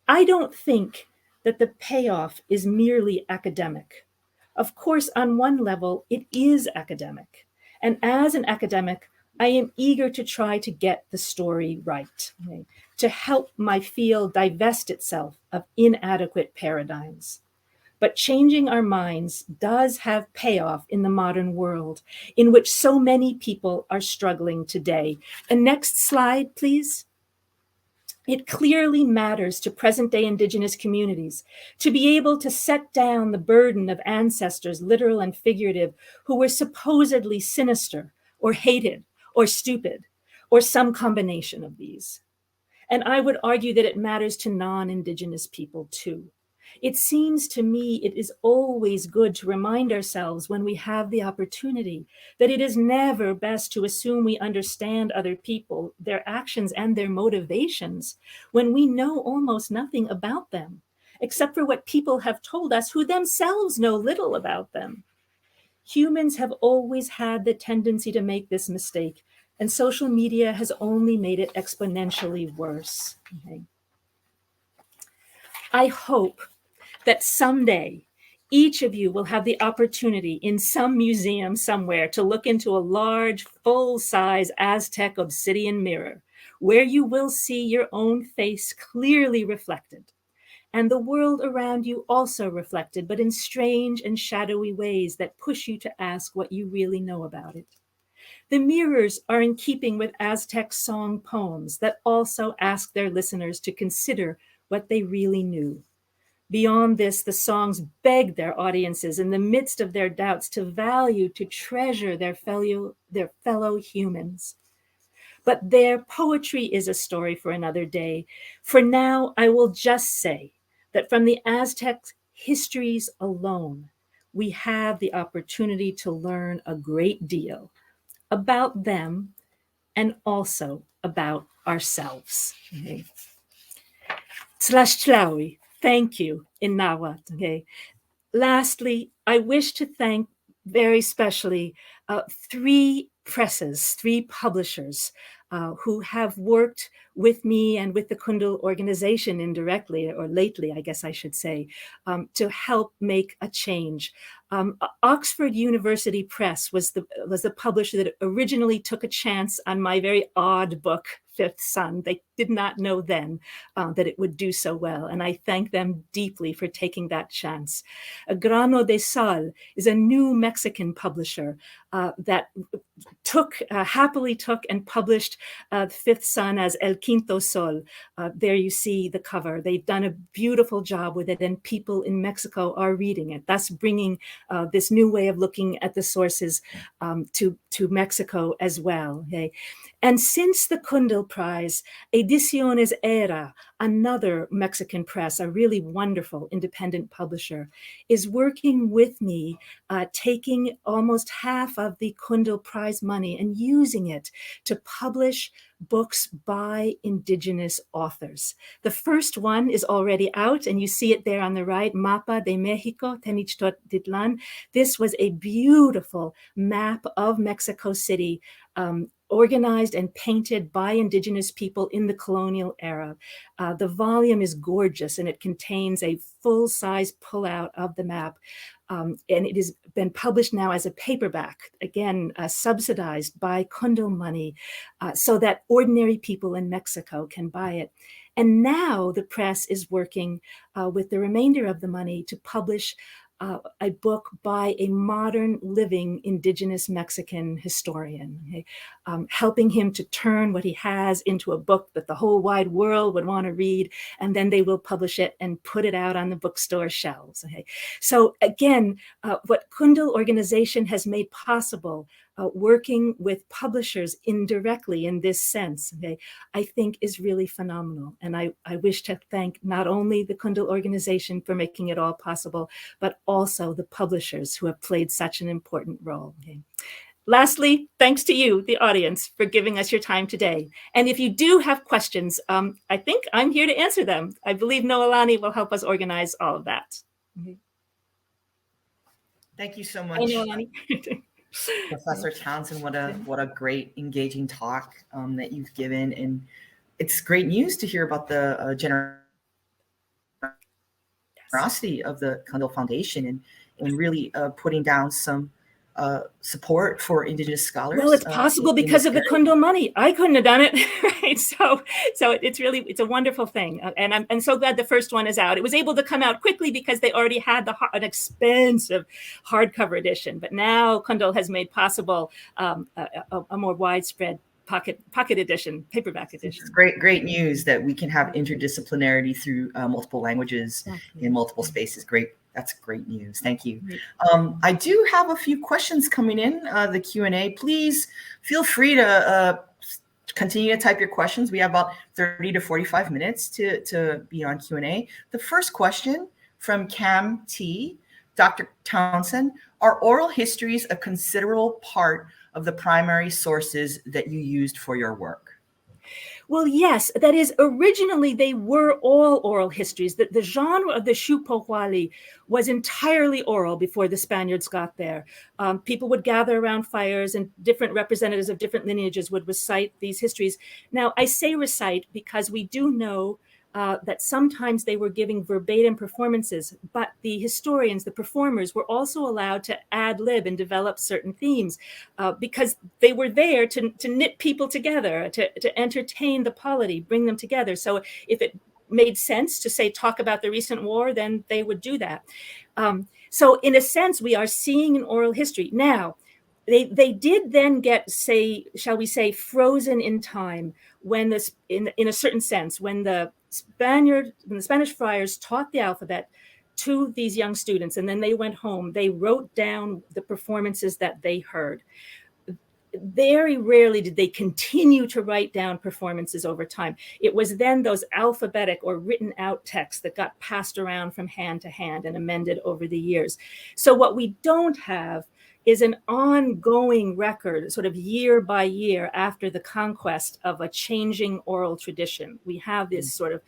I don't think that the payoff is merely academic. Of course, on one level, it is academic. And as an academic, I am eager to try to get the story right, okay, to help my field divest itself of inadequate paradigms. But changing our minds does have payoff in the modern world, in which so many people are struggling today. And next slide, please. It clearly matters to present-day Indigenous communities to be able to set down the burden of ancestors, literal and figurative, who were supposedly sinister or hated or stupid, or some combination of these. And I would argue that it matters to non-Indigenous people too. It seems to me it is always good to remind ourselves when we have the opportunity that it is never best to assume we understand other people, their actions and their motivations, when we know almost nothing about them, except for what people have told us who themselves know little about them. Humans have always had the tendency to make this mistake, and social media has only made it exponentially worse. Okay. I hope that someday each of you will have the opportunity in some museum somewhere to look into a large, full-size Aztec obsidian mirror, where you will see your own face clearly reflected, and the world around you also reflected, but in strange and shadowy ways that push you to ask what you really know about it. The mirrors are in keeping with Aztec song poems that also ask their listeners to consider what they really knew. Beyond this, the songs beg their audiences in the midst of their doubts to value, to treasure their fellow humans. But their poetry is a story for another day. For now, I will just say that from the Aztec histories alone, we have the opportunity to learn a great deal about them and also about ourselves. Okay. Tlaxtlahui. Thank you in Nahuatl. Okay. Lastly, I wish to thank very specially three publishers who have worked with me and with the Cundill organization indirectly, or lately, I guess I should say, to help make a change. Oxford University Press was the publisher that originally took a chance on my very odd book, Fifth Son. They did not know then that it would do so well, and I thank them deeply for taking that chance. Grano de Sal is a new Mexican publisher that happily took and published fifth sun as El Quinto Sol. There you see the cover. They've done a beautiful job with it, and people in Mexico are reading it, thus bringing this new way of looking at the sources to Mexico as well. Okay? And since the Cundill Prize, Ediciones Era, another Mexican press, a really wonderful independent publisher, is working with me, taking almost half of the Cundill Prize money and using it to publish books by Indigenous authors. The first one is already out, and you see it there on the right, Mapa de México, Tenochtitlan. This was a beautiful map of Mexico City, organized and painted by Indigenous people in the colonial era. The volume is gorgeous, and it contains a full-size pullout of the map. And it has been published now as a paperback, again, subsidized by Cundill money, so that ordinary people in Mexico can buy it. And now the press is working with the remainder of the money to publish a book by a modern living Indigenous Mexican historian, okay? Helping him to turn what he has into a book that the whole wide world would want to read, and then they will publish it and put it out on the bookstore shelves. Okay? So again, what Cundill organization has made possible, working with publishers indirectly in this sense, okay, I think is really phenomenal. And I wish to thank not only the Cundill organization for making it all possible, but also the publishers who have played such an important role. Okay. Lastly, thanks to you, the audience, for giving us your time today. And if you do have questions, I think I'm here to answer them. I believe Noelani will help us organize all of that. Okay. Thank you so much. Hi, Noelani. Professor Townsend, what a great engaging talk that you've given, and it's great news to hear about the generosity of the Cundill Foundation and really putting down some support for Indigenous scholars. Well, it's possible because of the Cundill money. I couldn't have done it, right? So it's a wonderful thing, and I'm so glad the first one is out. It was able to come out quickly because they already had an expensive hardcover edition, but now Cundill has made possible a more widespread pocket edition, paperback edition. It's great news that we can have interdisciplinarity through multiple languages in multiple spaces. That's great news. Thank you. I do have a few questions coming in the Q&A. Please feel free to continue to type your questions. We have about 30 to 45 minutes to be on Q&A. The first question from Cam T. Dr. Townsend, are oral histories a considerable part of the primary sources that you used for your work? Well, yes, that is, originally they were all oral histories. The genre of the Shupohuali was entirely oral before the Spaniards got there. People would gather around fires, and different representatives of different lineages would recite these histories. Now, I say recite because we do know that sometimes they were giving verbatim performances, but the historians, the performers, were also allowed to ad lib and develop certain themes because they were there to knit people together, to entertain the polity, bring them together. So if it made sense to say, talk about the recent war, then they would do that. So in a sense, we are seeing an oral history. Now, they did then get, shall we say, frozen in time when this, in a certain sense, when the Spanish friars taught the alphabet to these young students, and then they went home, they wrote down the performances that they heard. Very rarely did they continue to write down performances over time. It was then those alphabetic or written out texts that got passed around from hand to hand and amended over the years. So what we don't have is an ongoing record, sort of year by year after the conquest, of a changing oral tradition. We have this sort of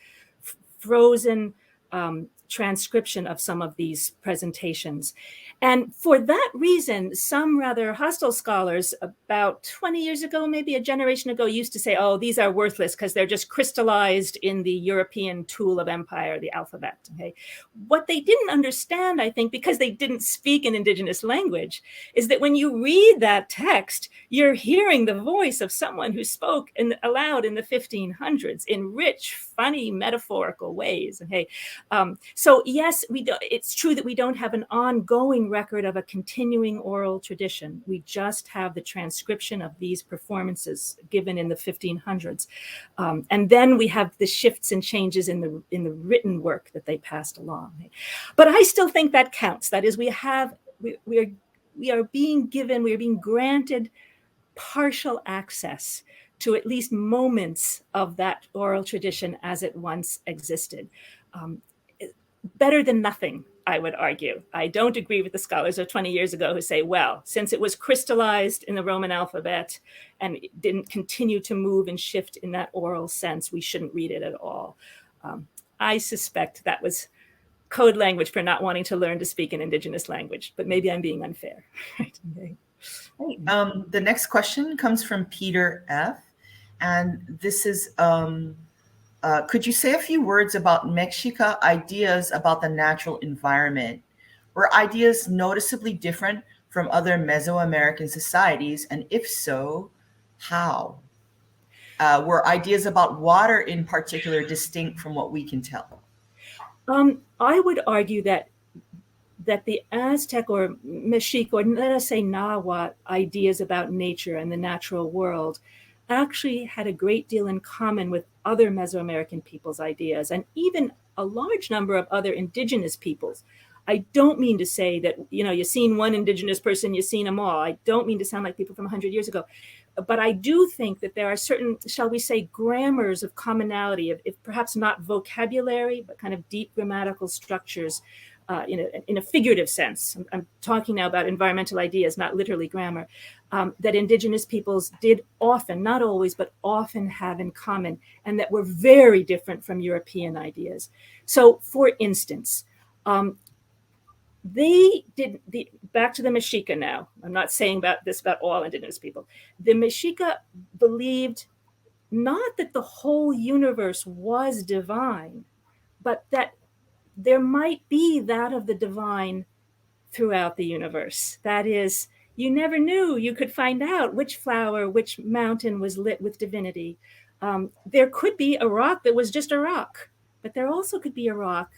frozen transcription of some of these presentations. And for that reason, some rather hostile scholars about 20 years ago, maybe a generation ago, used to say, oh, these are worthless because they're just crystallized in the European tool of empire, the alphabet. Okay? What they didn't understand, I think, because they didn't speak an Indigenous language, is that when you read that text, you're hearing the voice of someone who spoke aloud in the 1500s in rich, funny, metaphorical ways. Okay? So yes, it's true that we don't have an ongoing record of a continuing oral tradition. We just have the transcription of these performances given in the 1500s. And then we have the shifts and changes in the written work that they passed along. But I still think that counts. That is, we are being granted partial access to at least moments of that oral tradition as it once existed. Better than nothing, I would argue. I don't agree with the scholars of 20 years ago who say, well, since it was crystallized in the Roman alphabet and it didn't continue to move and shift in that oral sense, we shouldn't read it at all. I suspect that was code language for not wanting to learn to speak an indigenous language, but maybe I'm being unfair. Right? The next question comes from Peter F. And this is, could you say a few words about Mexica ideas about the natural environment? Were ideas noticeably different from other Mesoamerican societies? And if so, how? Were ideas about water in particular distinct from what we can tell? I would argue that the Aztec or Mexica, or let us say Nahua, ideas about nature and the natural world actually had a great deal in common with other Mesoamerican peoples' ideas, and even a large number of other indigenous peoples. I don't mean to say that, you've seen one indigenous person, you've seen them all. I don't mean to sound like people from 100 years ago. But I do think that there are certain, shall we say, grammars of commonality, if perhaps not vocabulary, but kind of deep grammatical structures in a figurative sense. I'm talking now about environmental ideas, not literally grammar, that indigenous peoples did often, not always, but often have in common, and that were very different from European ideas. So, for instance, back to the Mexica now. I'm not saying this about all indigenous people. The Mexica believed not that the whole universe was divine, but that there might be that of the divine throughout the universe. That is, you never knew. You could find out which flower, which mountain was lit with divinity. There could be a rock that was just a rock, but there also could be a rock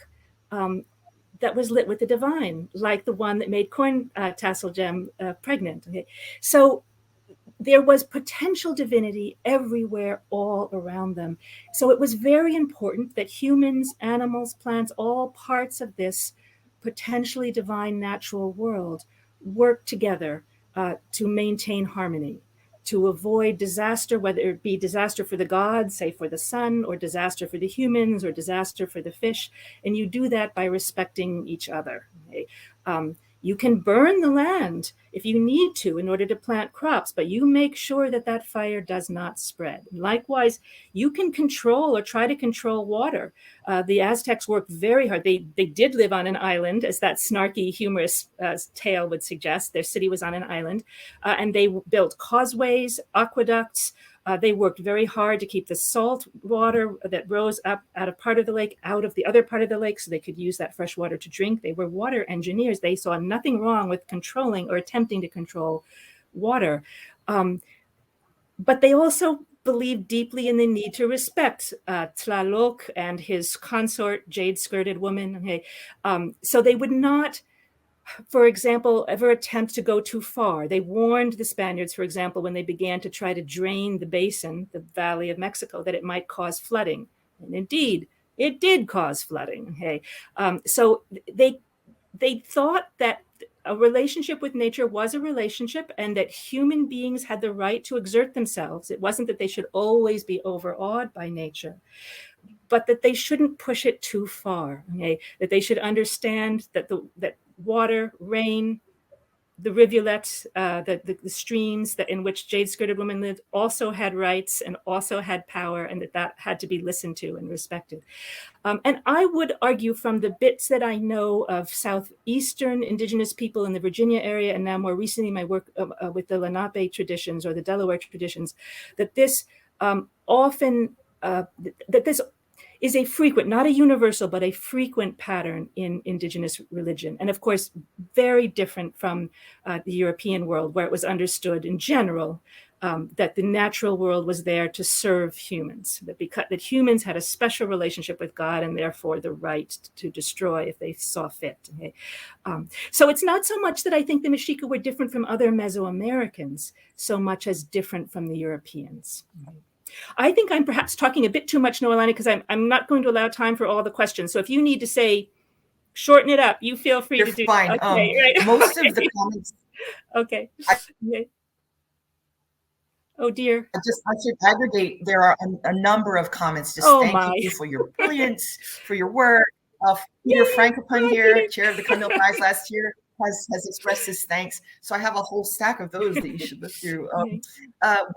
that was lit with the divine, like the one that made Tassel Gem pregnant. Okay? So there was potential divinity everywhere, all around them. So it was very important that humans, animals, plants, all parts of this potentially divine natural world work together to maintain harmony, to avoid disaster, whether it be disaster for the gods, say for the sun, or disaster for the humans, or disaster for the fish. And you do that by respecting each other. Okay? You can burn the land if you need to in order to plant crops, but you make sure that that fire does not spread. Likewise, you can control or try to control water. The Aztecs worked very hard. They did live on an island, as that snarky, humorous tale would suggest. Their city was on an island, and they built causeways, aqueducts. They worked very hard to keep the salt water that rose up out of part of the lake out of the other part of the lake so they could use that fresh water to drink. They were water engineers. They saw nothing wrong with controlling or attempting to control water. But they also believed deeply in the need to respect Tlaloc and his consort, jade-skirted woman. Okay? So they would not, for example, ever attempt to go too far. They warned the Spaniards, for example, when they began to try to drain the basin, the Valley of Mexico, that it might cause flooding. And indeed, it did cause flooding. Okay? So they thought that a relationship with nature was a relationship and that human beings had the right to exert themselves. It wasn't that they should always be overawed by nature, but that they shouldn't push it too far. Okay? That they should understand that that water, rain, the rivulets, the streams that in which jade-skirted women lived also had rights and also had power, and that had to be listened to and respected. And I would argue from the bits that I know of Southeastern indigenous people in the Virginia area, and now more recently my work with the Lenape traditions or the Delaware traditions, that this that this is a frequent, not a universal, but a frequent pattern in indigenous religion. And of course, very different from the European world, where it was understood in general that the natural world was there to serve humans, that humans had a special relationship with God and therefore the right to destroy if they saw fit. Okay? So it's not so much that I think the Mexica were different from other Mesoamericans, so much as different from the Europeans. I think I'm perhaps talking a bit too much, Noelani, because I'm not going to allow time for all the questions. So if you need to say, shorten it up, you feel free to do fine. that. Okay, right. Most of the comments. Okay. Oh dear. I should aggregate. There are a number of comments. Just thank you for your brilliance, for your work. Peter Frankopan here, chair of the Cundill Prize last year, has expressed his thanks. So I have a whole stack of those that you should look through.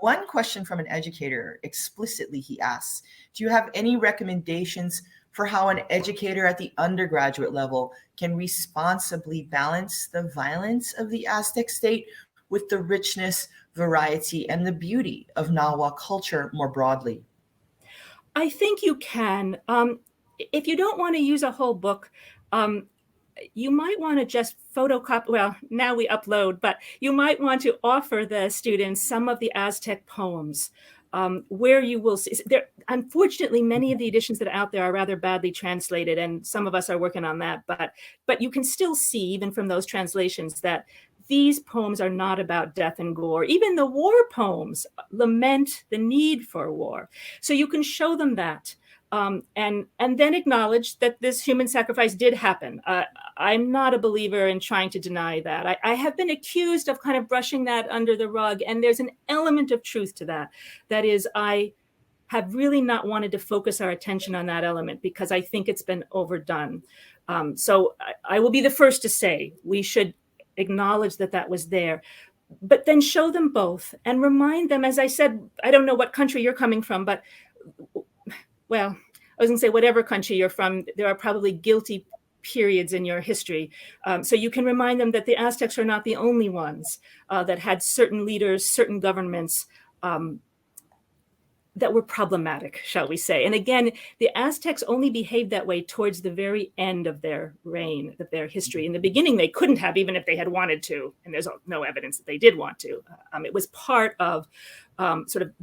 One question from an educator, explicitly he asks, do you have any recommendations for how an educator at the undergraduate level can responsibly balance the violence of the Aztec state with the richness, variety, and the beauty of Nahua culture more broadly? I think you can. If you don't want to use a whole book, you might want to just photocopy. Well, now we upload, but you might want to offer the students some of the Aztec poems, where you will see. Unfortunately, many of the editions that are out there are rather badly translated, and some of us are working on that. But you can still see, even from those translations, that these poems are not about death and gore. Even the war poems lament the need for war. So you can show them that. And then acknowledge that this human sacrifice did happen. I'm not a believer in trying to deny that. I have been accused of kind of brushing that under the rug, and there's an element of truth to that. That is, I have really not wanted to focus our attention on that element because I think it's been overdone. So I will be the first to say we should acknowledge that that was there, but then show them both and remind them, as I said, I don't know what country you're coming from, but well, I was going to say whatever country you're from, there are probably guilty periods in your history. So you can remind them that the Aztecs are not the only ones that had certain leaders, certain governments that were problematic, shall we say. And again, the Aztecs only behaved that way towards the very end of their reign, of their history. In the beginning, they couldn't have, even if they had wanted to, and there's no evidence that they did want to. It was part of sort of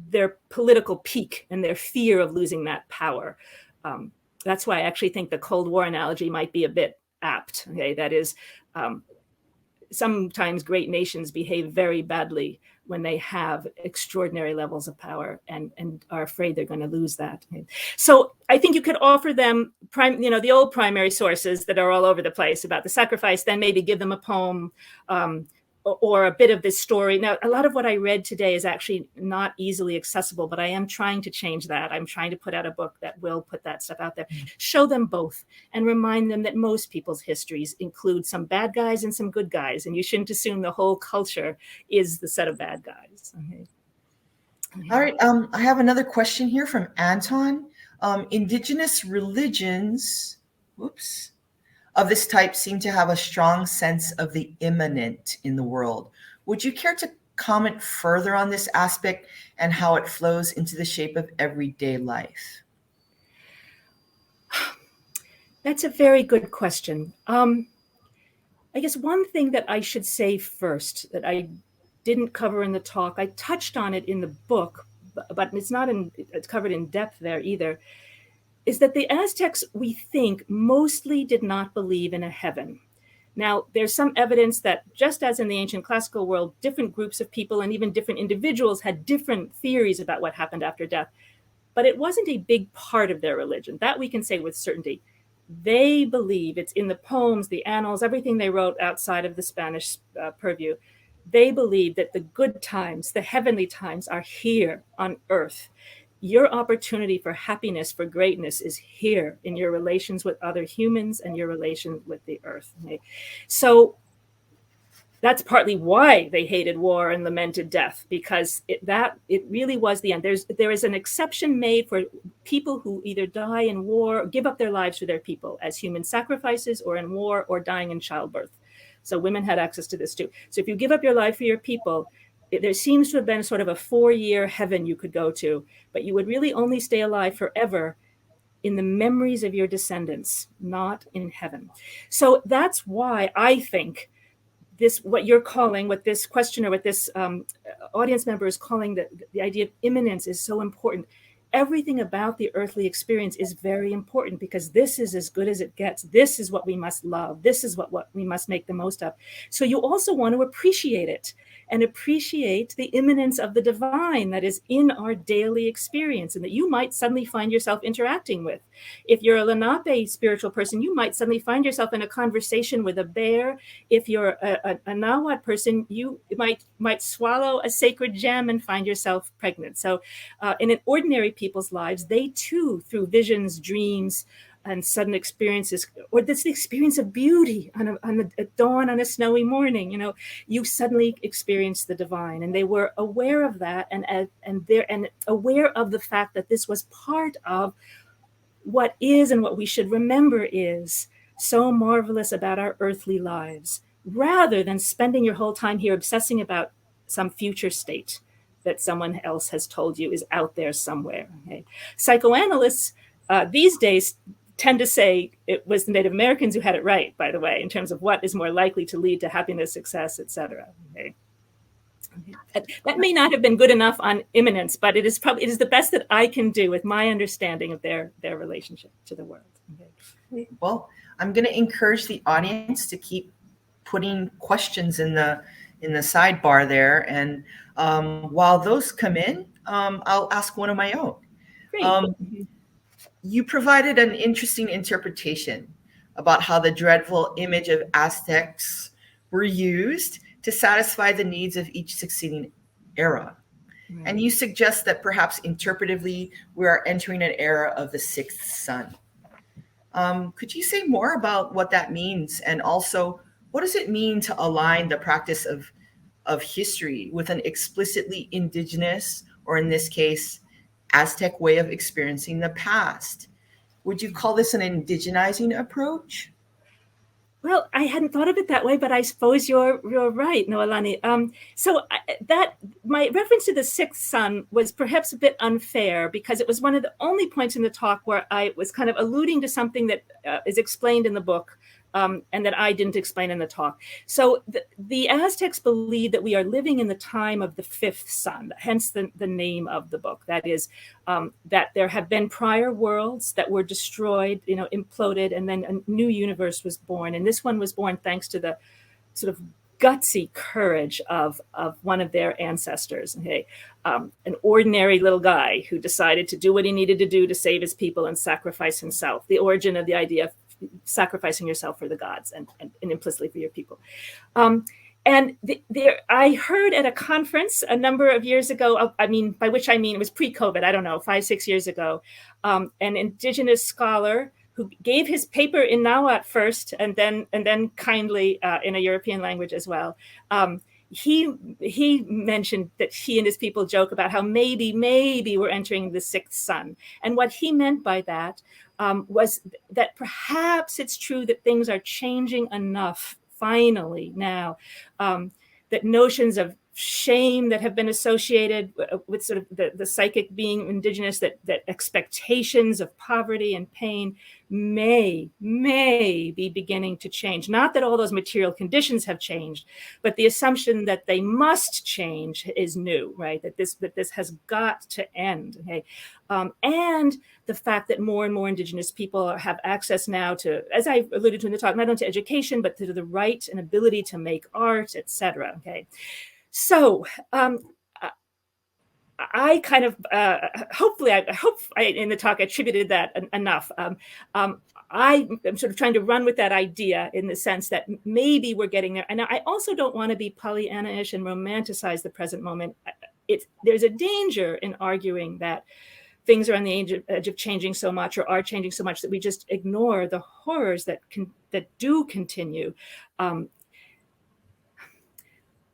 their political peak and their fear of losing that power. That's why I actually think the Cold War analogy might be a bit apt. Okay, that is, sometimes great nations behave very badly when they have extraordinary levels of power and are afraid they're going to lose that. So I think you could offer them, the old primary sources that are all over the place about the sacrifice, then maybe give them a poem or a bit of this story. Now, a lot of what I read today is actually not easily accessible, but I am trying to change that. I'm trying to put out a book that will put that stuff out there. Show them both and remind them that most people's histories include some bad guys and some good guys, and you shouldn't assume the whole culture is the set of bad guys. Okay. All right. I have another question here from Anton. Indigenous religions, of this type seem to have a strong sense of the immanent in the world. Would you care to comment further on this aspect and how it flows into the shape of everyday life? That's a very good question. I guess one thing that I should say first that I didn't cover in the talk, I touched on it in the book, but it's covered in depth there either, is that the Aztecs, we think, mostly did not believe in a heaven. Now, there's some evidence that just as in the ancient classical world, different groups of people and even different individuals had different theories about what happened after death, but it wasn't a big part of their religion. That we can say with certainty. They believe, it's in the poems, the annals, everything they wrote outside of the Spanish purview, they believe that the good times, the heavenly times are here on earth. Your opportunity for happiness, for greatness is here in your relations with other humans and your relation with the earth. Okay? So that's partly why they hated war and lamented death, because it really was the end. There is an exception made for people who either die in war or give up their lives for their people as human sacrifices, or in war, or dying in childbirth. So women had access to this too. So if you give up your life for your people, there seems to have been sort of a 4-year heaven you could go to, but you would really only stay alive forever in the memories of your descendants, not in heaven. So that's why I think this, what you're calling, what this questioner, what this audience member is calling the idea of imminence is so important. Everything about the earthly experience is very important because this is as good as it gets. This is what we must love. This is what we must make the most of. So you also want to appreciate it and appreciate the immanence of the divine that is in our daily experience and that you might suddenly find yourself interacting with. If you're a Lenape spiritual person, you might suddenly find yourself in a conversation with a bear. If you're a Nahuatl person, you might swallow a sacred gem and find yourself pregnant. So in an ordinary people's lives, they too, through visions, dreams, and sudden experiences, or that's the experience of beauty on a dawn on a snowy morning, you suddenly experience the divine. And they were aware of that and aware of the fact that this was part of what is and what we should remember is so marvelous about our earthly lives, rather than spending your whole time here obsessing about some future state that someone else has told you is out there somewhere. Okay? Psychoanalysts these days tend to say it was the Native Americans who had it right, by the way, in terms of what is more likely to lead to happiness, success, etc. Okay? That may not have been good enough on immanence, but it is the best that I can do with my understanding of their relationship to the world. Okay. Well, I'm going to encourage the audience to keep putting questions in the sidebar there, and while those come in, I'll ask one of my own. Great. You provided an interesting interpretation about how the dreadful image of Aztecs were used to satisfy the needs of each succeeding era. Right. And you suggest that perhaps interpretively, we are entering an era of the sixth sun. Could you say more about what that means? And also, what does it mean to align the practice of history with an explicitly indigenous, or in this case, Aztec way of experiencing the past? Would you call this an indigenizing approach? Well, I hadn't thought of it that way, but I suppose you're right, Noelani. So that my reference to the sixth sun was perhaps a bit unfair because it was one of the only points in the talk where I was kind of alluding to something that is explained in the book and that I didn't explain in the talk. So the Aztecs believe that we are living in the time of the fifth sun, hence the name of the book. That is, that there have been prior worlds that were destroyed, imploded, and then a new universe was born. And this one was born thanks to the sort of gutsy courage of one of their ancestors, okay? An ordinary little guy who decided to do what he needed to do to save his people and sacrifice himself. The origin of the idea of sacrificing yourself for the gods and implicitly for your people. I heard at a conference a number of years ago, by which I mean it was pre-COVID, I don't know, 5-6 years ago, an indigenous scholar who gave his paper in Nahuatl first and then kindly in a European language as well. He mentioned that he and his people joke about how maybe we're entering the sixth sun. And what he meant by that was that perhaps it's true that things are changing enough finally now, that notions of shame that have been associated with sort of the psychic being indigenous, that expectations of poverty and pain may be beginning to change. Not that all those material conditions have changed, but the assumption that they must change is new, right? That this has got to end. Okay, and the fact that more and more indigenous people have access now to, as I alluded to in the talk, not only to education but to the right and ability to make art, etc. Okay. So I kind of, I hope in the talk I attributed that enough. I'm sort of trying to run with that idea in the sense that maybe we're getting there. And I also don't want to be Pollyanna-ish and romanticize the present moment. There's a danger in arguing that things are on the edge of changing so much or are changing so much that we just ignore the horrors that do continue.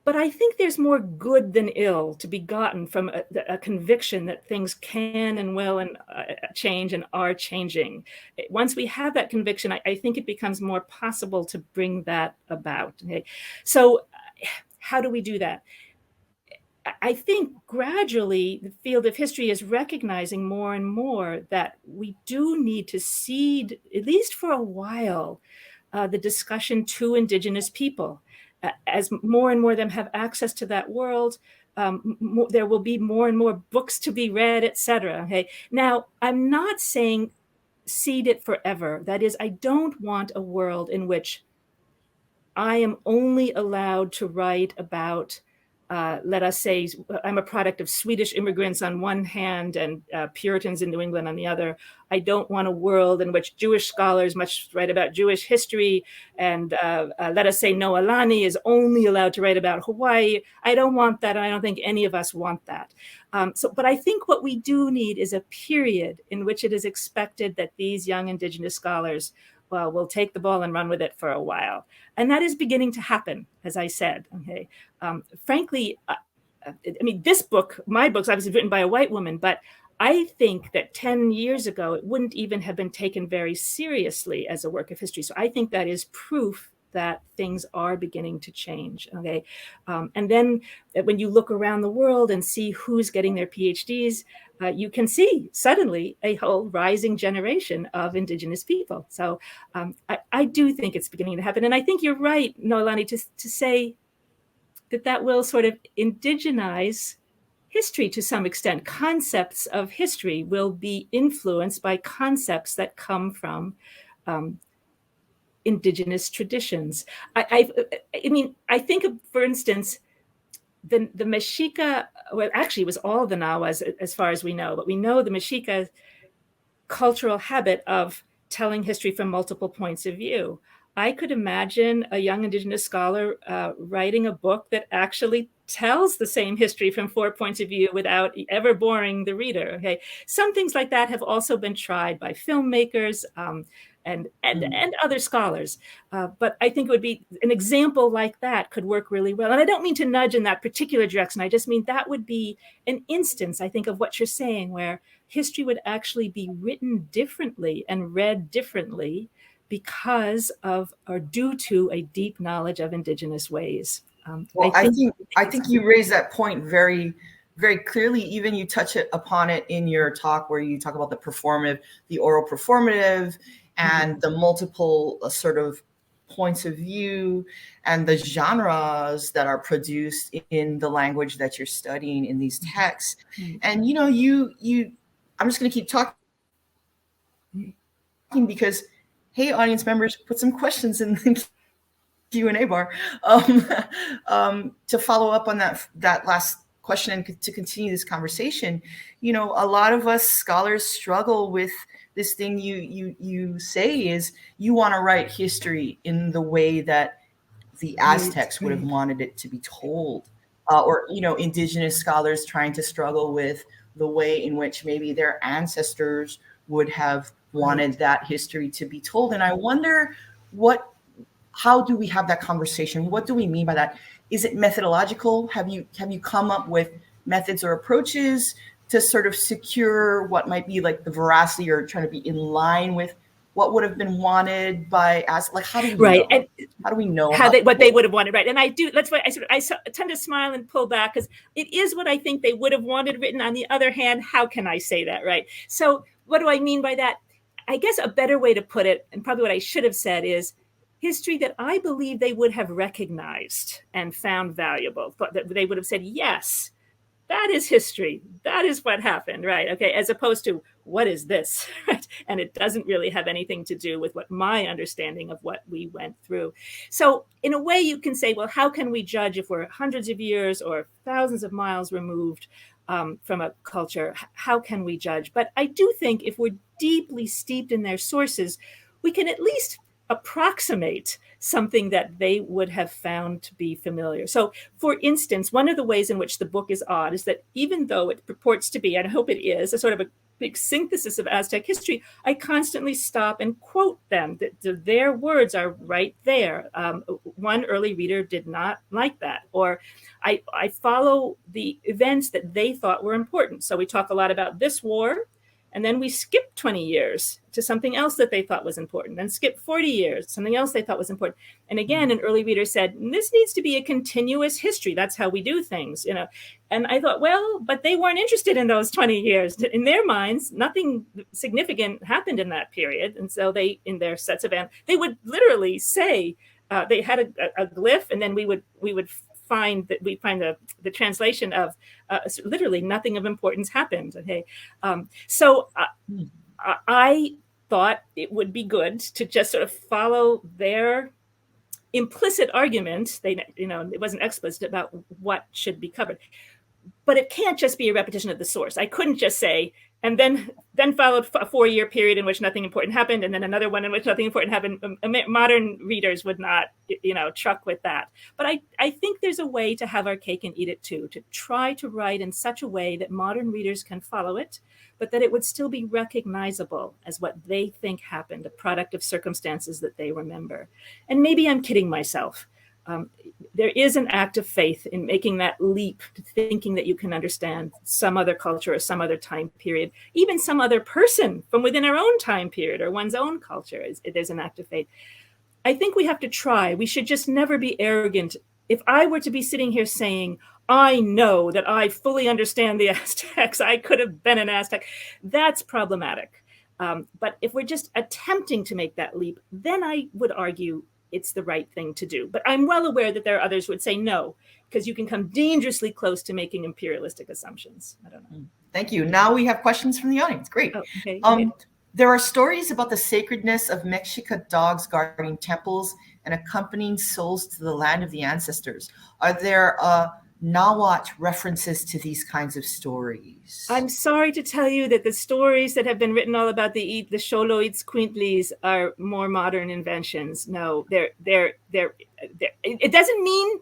But I think there's more good than ill to be gotten from a conviction that things can and will and change and are changing. Once we have that conviction, I think it becomes more possible to bring that about. Okay? So how do we do that? I think gradually the field of history is recognizing more and more that we do need to cede, at least for a while, the discussion to indigenous people. as more and more of them have access to that world, there will be more and more books to be read, etc. Okay. Now, I'm not saying cede it forever. That is, I don't want a world in which I am only allowed to write about, let us say, I'm a product of Swedish immigrants on one hand and Puritans in New England on the other. I don't want a world in which Jewish scholars must write about Jewish history, and let us say Noelani is only allowed to write about Hawaii. I don't want that. I don't think any of us want that. But I think what we do need is a period in which it is expected that these young Indigenous scholars will take the ball and run with it for a while. And that is beginning to happen, as I said. Okay. Frankly, I mean, my book's obviously written by a white woman, but I think that 10 years ago, it wouldn't even have been taken very seriously as a work of history. So I think that is proof that things are beginning to change. Okay. And then when you look around the world and see who's getting their PhDs, you can see suddenly a whole rising generation of Indigenous people. So I do think it's beginning to happen. And I think you're right, Noelani, to say that will sort of indigenize history to some extent. Concepts of history will be influenced by concepts that come from Indigenous traditions. I mean, I think of, for instance, the Mexica, well, actually it was all the Nahuas as far as we know, but we know the Mexica cultural habit of telling history from multiple points of view. I could imagine a young Indigenous scholar writing a book that actually tells the same history from 4 points of view without ever boring the reader. Okay, some things like that have also been tried by filmmakers and other scholars. But I think it would be an example like that could work really well. And I don't mean to nudge in that particular direction. I just mean that would be an instance, I think, of what you're saying, where history would actually be written differently and read differently because of or due to a deep knowledge of Indigenous ways. Well, I think you raised that point very, very clearly. Even you touch upon it in your talk where you talk about the oral performative, and the multiple sort of points of view and the genres that are produced in the language that you're studying in these texts. And I'm just going to keep talking because, hey, audience members, put some questions in the Q&A bar to follow up on that last question and to continue this conversation. A lot of us scholars struggle with this thing you say is you want to write history in the way that the Aztecs would have wanted it to be told, or Indigenous scholars trying to struggle with the way in which maybe their ancestors would have wanted that history to be told. And I wonder how do we have that conversation? What do we mean by that? Is it methodological? Have you come up with methods or approaches to sort of secure what might be like the veracity or trying to be in line with what would have been wanted by how do we know? And how do we know what they would have wanted? Right. And I do. That's why I tend to smile and pull back, because it is what I think they would have wanted written. On the other hand, how can I say that? Right. So what do I mean by that? I guess a better way to put it, and probably what I should have said, is history that I believe they would have recognized and found valuable. That they would have said, yes, that is history. That is what happened, right? Okay, as opposed to, what is this? Right? And it doesn't really have anything to do with what my understanding of what we went through. So in a way you can say, well, how can we judge if we're hundreds of years or thousands of miles removed from a culture? How can we judge? But I do think if we're deeply steeped in their sources, we can at least approximate something that they would have found to be familiar. So, for instance, one of the ways in which the book is odd is that even though it purports to be, and I hope it is, a sort of a big synthesis of Aztec history, I constantly stop and quote them. Their words are right there. One early reader did not like that. Or I follow the events that they thought were important. So we talk a lot about this war, and then we skip 20 years to something else that they thought was important, then skip 40 years, something else they thought was important. And again, an early reader said, this needs to be a continuous history. That's how we do things, And I thought, well, but they weren't interested in those 20 years. In their minds, nothing significant happened in that period. And so they, in their sets of, they would literally say, they had a glyph, and then we would find the translation of literally nothing of importance happened. Okay, I thought it would be good to just sort of follow their implicit argument. It wasn't explicit about what should be covered, but it can't just be a repetition of the source. I couldn't just say, and then followed a 4-year period in which nothing important happened, and then another one in which nothing important happened. Modern readers would not, truck with that. But I think there's a way to have our cake and eat it too, to try to write in such a way that modern readers can follow it, but that it would still be recognizable as what they think happened, a product of circumstances that they remember. And maybe I'm kidding myself. There is an act of faith in making that leap to thinking that you can understand some other culture or some other time period, even some other person from within our own time period or one's own culture. There's an act of faith. I think we have to try. We should just never be arrogant. If I were to be sitting here saying, I know that I fully understand the Aztecs, I could have been an Aztec, that's problematic. But if we're just attempting to make that leap, then I would argue it's the right thing to do. But I'm well aware that there are others who would say no, because you can come dangerously close to making imperialistic assumptions. I don't know. Thank you. Now we have questions from the audience. Great. Oh, okay. There are stories about the sacredness of Mexica dogs guarding temples and accompanying souls to the land of the ancestors. Are there Nahuatl references to these kinds of stories? I'm sorry to tell you that the stories that have been written all about the Xoloitzcuintlis Quintlis are more modern inventions. No, it doesn't mean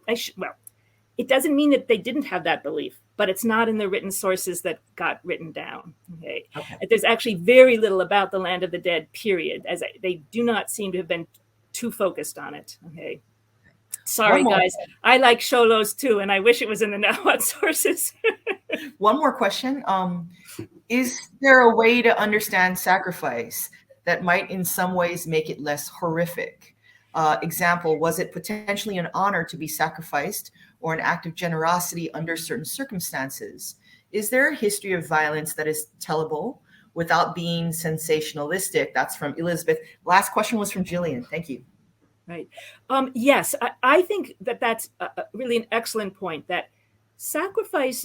it doesn't mean that they didn't have that belief, but it's not in the written sources that got written down. Okay. There's actually very little about the land of the dead, period, as they do not seem to have been too focused on it. Okay. Sorry, guys. I like Xolos too, and I wish it was in the Nahuatl sources. One more question. Is there a way to understand sacrifice that might in some ways make it less horrific? Example, was it potentially an honor to be sacrificed or an act of generosity under certain circumstances? Is there a history of violence that is tellable without being sensationalistic? That's from Elizabeth. Last question was from Jillian. Thank you. Right. Yes, I think that's really an excellent point, that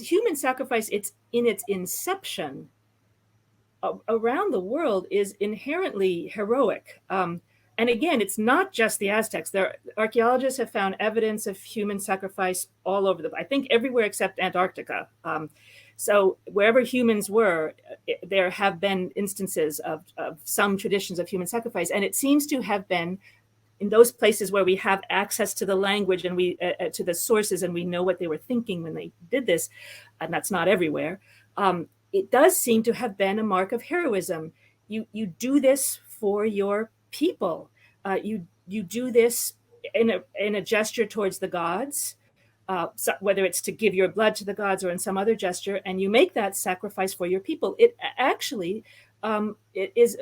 human sacrifice, it's in its inception around the world is inherently heroic. And again, it's not just the Aztecs. Archaeologists have found evidence of human sacrifice all over I think everywhere except Antarctica. So wherever humans were, there have been instances of some traditions of human sacrifice. And it seems to have been in those places where we have access to the language and we to the sources, and we know what they were thinking when they did this, and that's not everywhere. It does seem to have been a mark of heroism. You do this for your people. You do this in a gesture towards the gods, so whether it's to give your blood to the gods or in some other gesture, and you make that sacrifice for your people. It actually it is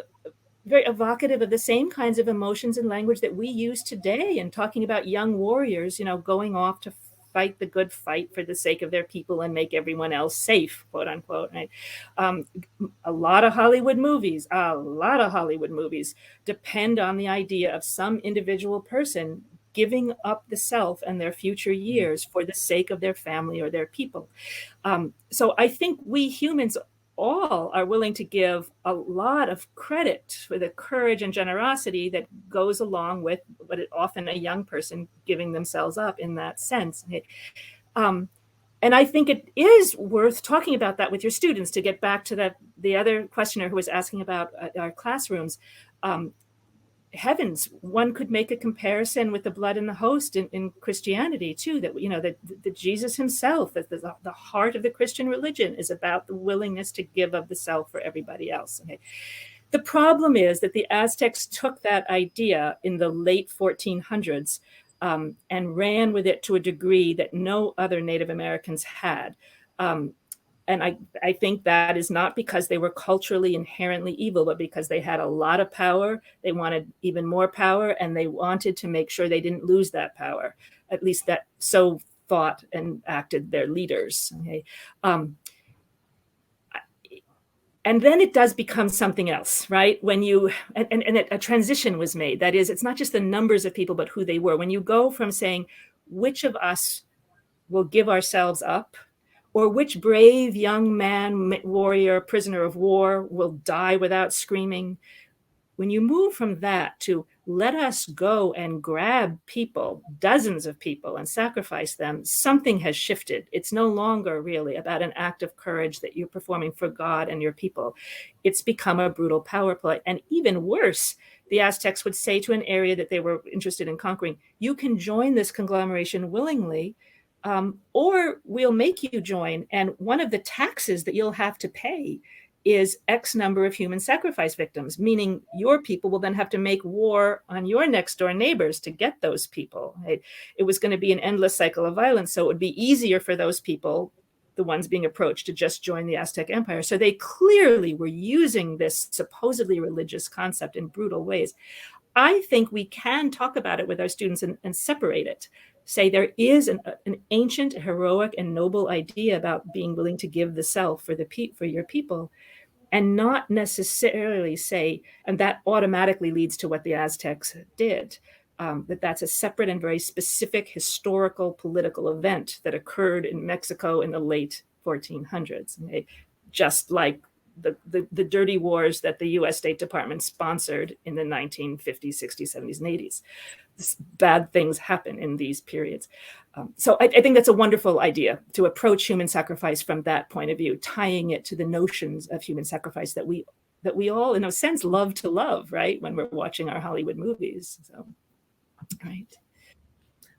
very evocative of the same kinds of emotions and language that we use today in talking about young warriors, going off to fight the good fight for the sake of their people and make everyone else safe, quote unquote. Right? A lot of Hollywood movies depend on the idea of some individual person giving up the self and their future years for the sake of their family or their people. So I think we humans all are willing to give a lot of credit for the courage and generosity that goes along with what often a young person giving themselves up in that sense. And I think it is worth talking about that with your students, to get back to the other questioner who was asking about our classrooms. Heavens, one could make a comparison with the blood in the host in Christianity too, that that Jesus himself, that the heart of the Christian religion is about the willingness to give of the self for everybody else. Okay. The problem is that the Aztecs took that idea in the late 1400s and ran with it to a degree that no other Native Americans had. And I think that is not because they were culturally inherently evil, but because they had a lot of power. They wanted even more power, and they wanted to make sure they didn't lose that power. At least that so thought and acted their leaders. Okay. And then it does become something else, right? When you, a transition was made. That is, it's not just the numbers of people, but who they were. When you go from saying, which of us will give ourselves up, or which brave young man, warrior, prisoner of war will die without screaming, when you move from that to let us go and grab people, dozens of people, and sacrifice them, something has shifted. It's no longer really about an act of courage that you're performing for God and your people. It's become a brutal power play. And even worse, the Aztecs would say to an area that they were interested in conquering, you can join this conglomeration willingly, or we'll make you join. And one of the taxes that you'll have to pay is X number of human sacrifice victims, meaning your people will then have to make war on your next door neighbors to get those people. It was going to be an endless cycle of violence. So it would be easier for those people, the ones being approached, to just join the Aztec Empire. So they clearly were using this supposedly religious concept in brutal ways. I think we can talk about it with our students and separate it. Say there is an ancient, heroic, and noble idea about being willing to give the self for your people, and not necessarily say, and that automatically leads to what the Aztecs did, that's a separate and very specific historical political event that occurred in Mexico in the late 1400s, okay? Just like the dirty wars that the US State Department sponsored in the 1950s, 60s, 70s, and 80s. Bad things happen in these periods. So I think that's a wonderful idea, to approach human sacrifice from that point of view, tying it to the notions of human sacrifice that we all, in a sense, love to love, right? When we're watching our Hollywood movies. So, right.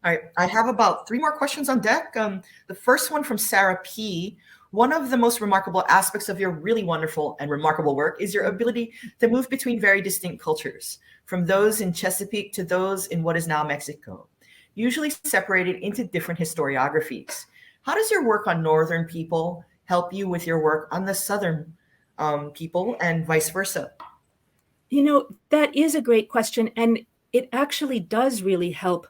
All right, I have about 3 more questions on deck. The first one from Sarah P. One of the most remarkable aspects of your really wonderful and remarkable work is your ability to move between very distinct cultures, from those in Chesapeake to those in what is now Mexico, usually separated into different historiographies. How does your work on Northern people help you with your work on the Southern people, and vice versa? You know, that is a great question, and it actually does really help.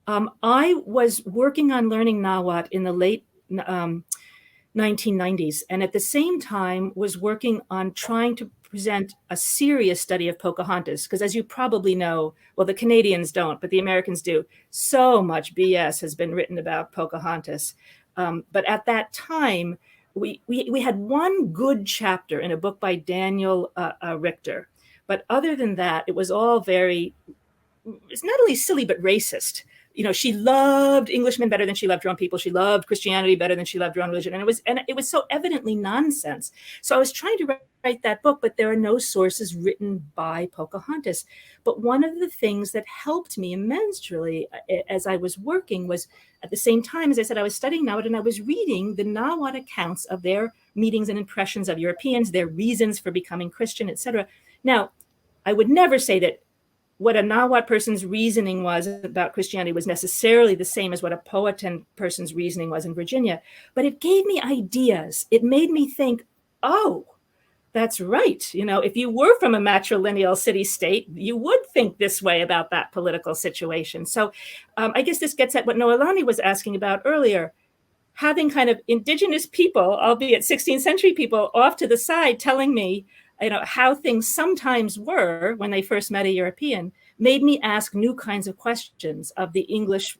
I was working on learning Nahuatl in the late 1990s, and at the same time was working on trying to present a serious study of Pocahontas, because as you probably know, well, the Canadians don't, but the Americans do, so much BS has been written about Pocahontas. But at that time, we had one good chapter in a book by Daniel Richter. But other than that, it was all it's not only silly, but racist. You know, she loved Englishmen better than she loved her own people. She loved Christianity better than she loved her own religion. And it was so evidently nonsense. So I was trying to write that book, but there are no sources written by Pocahontas. But one of the things that helped me immensely as I was working was, at the same time, as I said, I was studying Nahuatl, and I was reading the Nahuatl accounts of their meetings and impressions of Europeans, their reasons for becoming Christian, etc. Now, I would never say that what a Nahuatl person's reasoning was about Christianity was necessarily the same as what a Powhatan person's reasoning was in Virginia, but it gave me ideas. It made me think, oh, that's right. You know, if you were from a matrilineal city-state, you would think this way about that political situation. So I guess this gets at what Noelani was asking about earlier, having kind of indigenous people, albeit 16th century people, off to the side telling me, you know, how things sometimes were when they first met a European, made me ask new kinds of questions of the English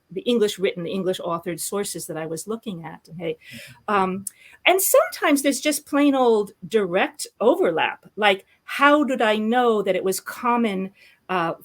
written, the English authored sources that I was looking at. Okay? And sometimes there's just plain old direct overlap. Like, how did I know that it was common I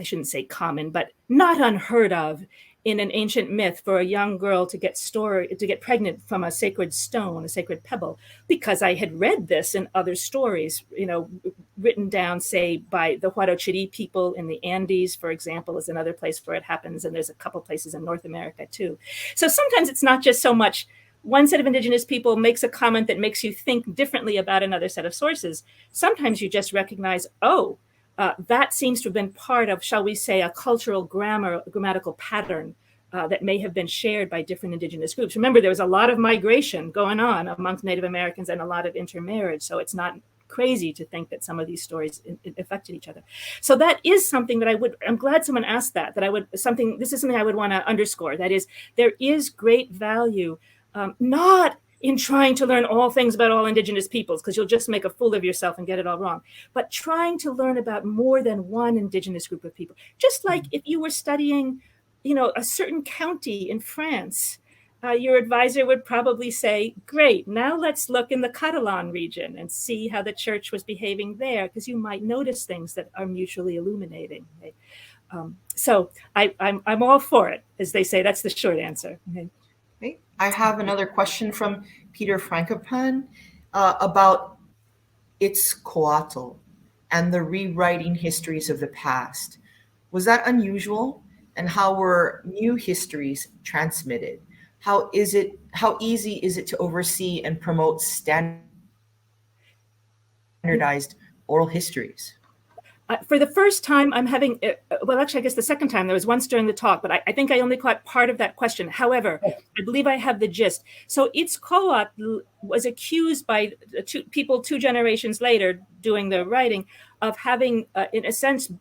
shouldn't say common, but not unheard of in an ancient myth for a young girl to get pregnant from a sacred stone, a sacred pebble, because I had read this in other stories, you know, written down, say, by the Huarochiri people in the Andes, for example, is another place where it happens. And there's a couple places in North America too. So sometimes it's not just so much one set of indigenous people makes a comment that makes you think differently about another set of sources. Sometimes you just recognize, that seems to have been part of, shall we say, a cultural grammatical pattern that may have been shared by different indigenous groups. Remember, there was a lot of migration going on amongst Native Americans and a lot of intermarriage. So it's not crazy to think that some of these stories affected each other. So that is something that I'm glad someone asked that this is something I would want to underscore. That is, there is great value, not in trying to learn all things about all indigenous peoples, because you'll just make a fool of yourself and get it all wrong, but trying to learn about more than one indigenous group of people. Just like if you were studying, a certain county in France, your advisor would probably say, great, now let's look in the Catalan region and see how the church was behaving there, because you might notice things that are mutually illuminating. Okay? So I'm all for it, as they say. That's the short answer. Okay? Okay. I have another question from Peter Frankopan about Itzcoatl and the rewriting histories of the past. Was that unusual? And how were new histories transmitted? How easy is it to oversee and promote standardized oral histories? For the first time, I'm having, well, actually, I guess the second time, there was once during the talk, but I think I only caught part of that question. However, I believe I have the gist. So Itzcoatl was accused by people 2 generations later doing the writing of having, in a sense,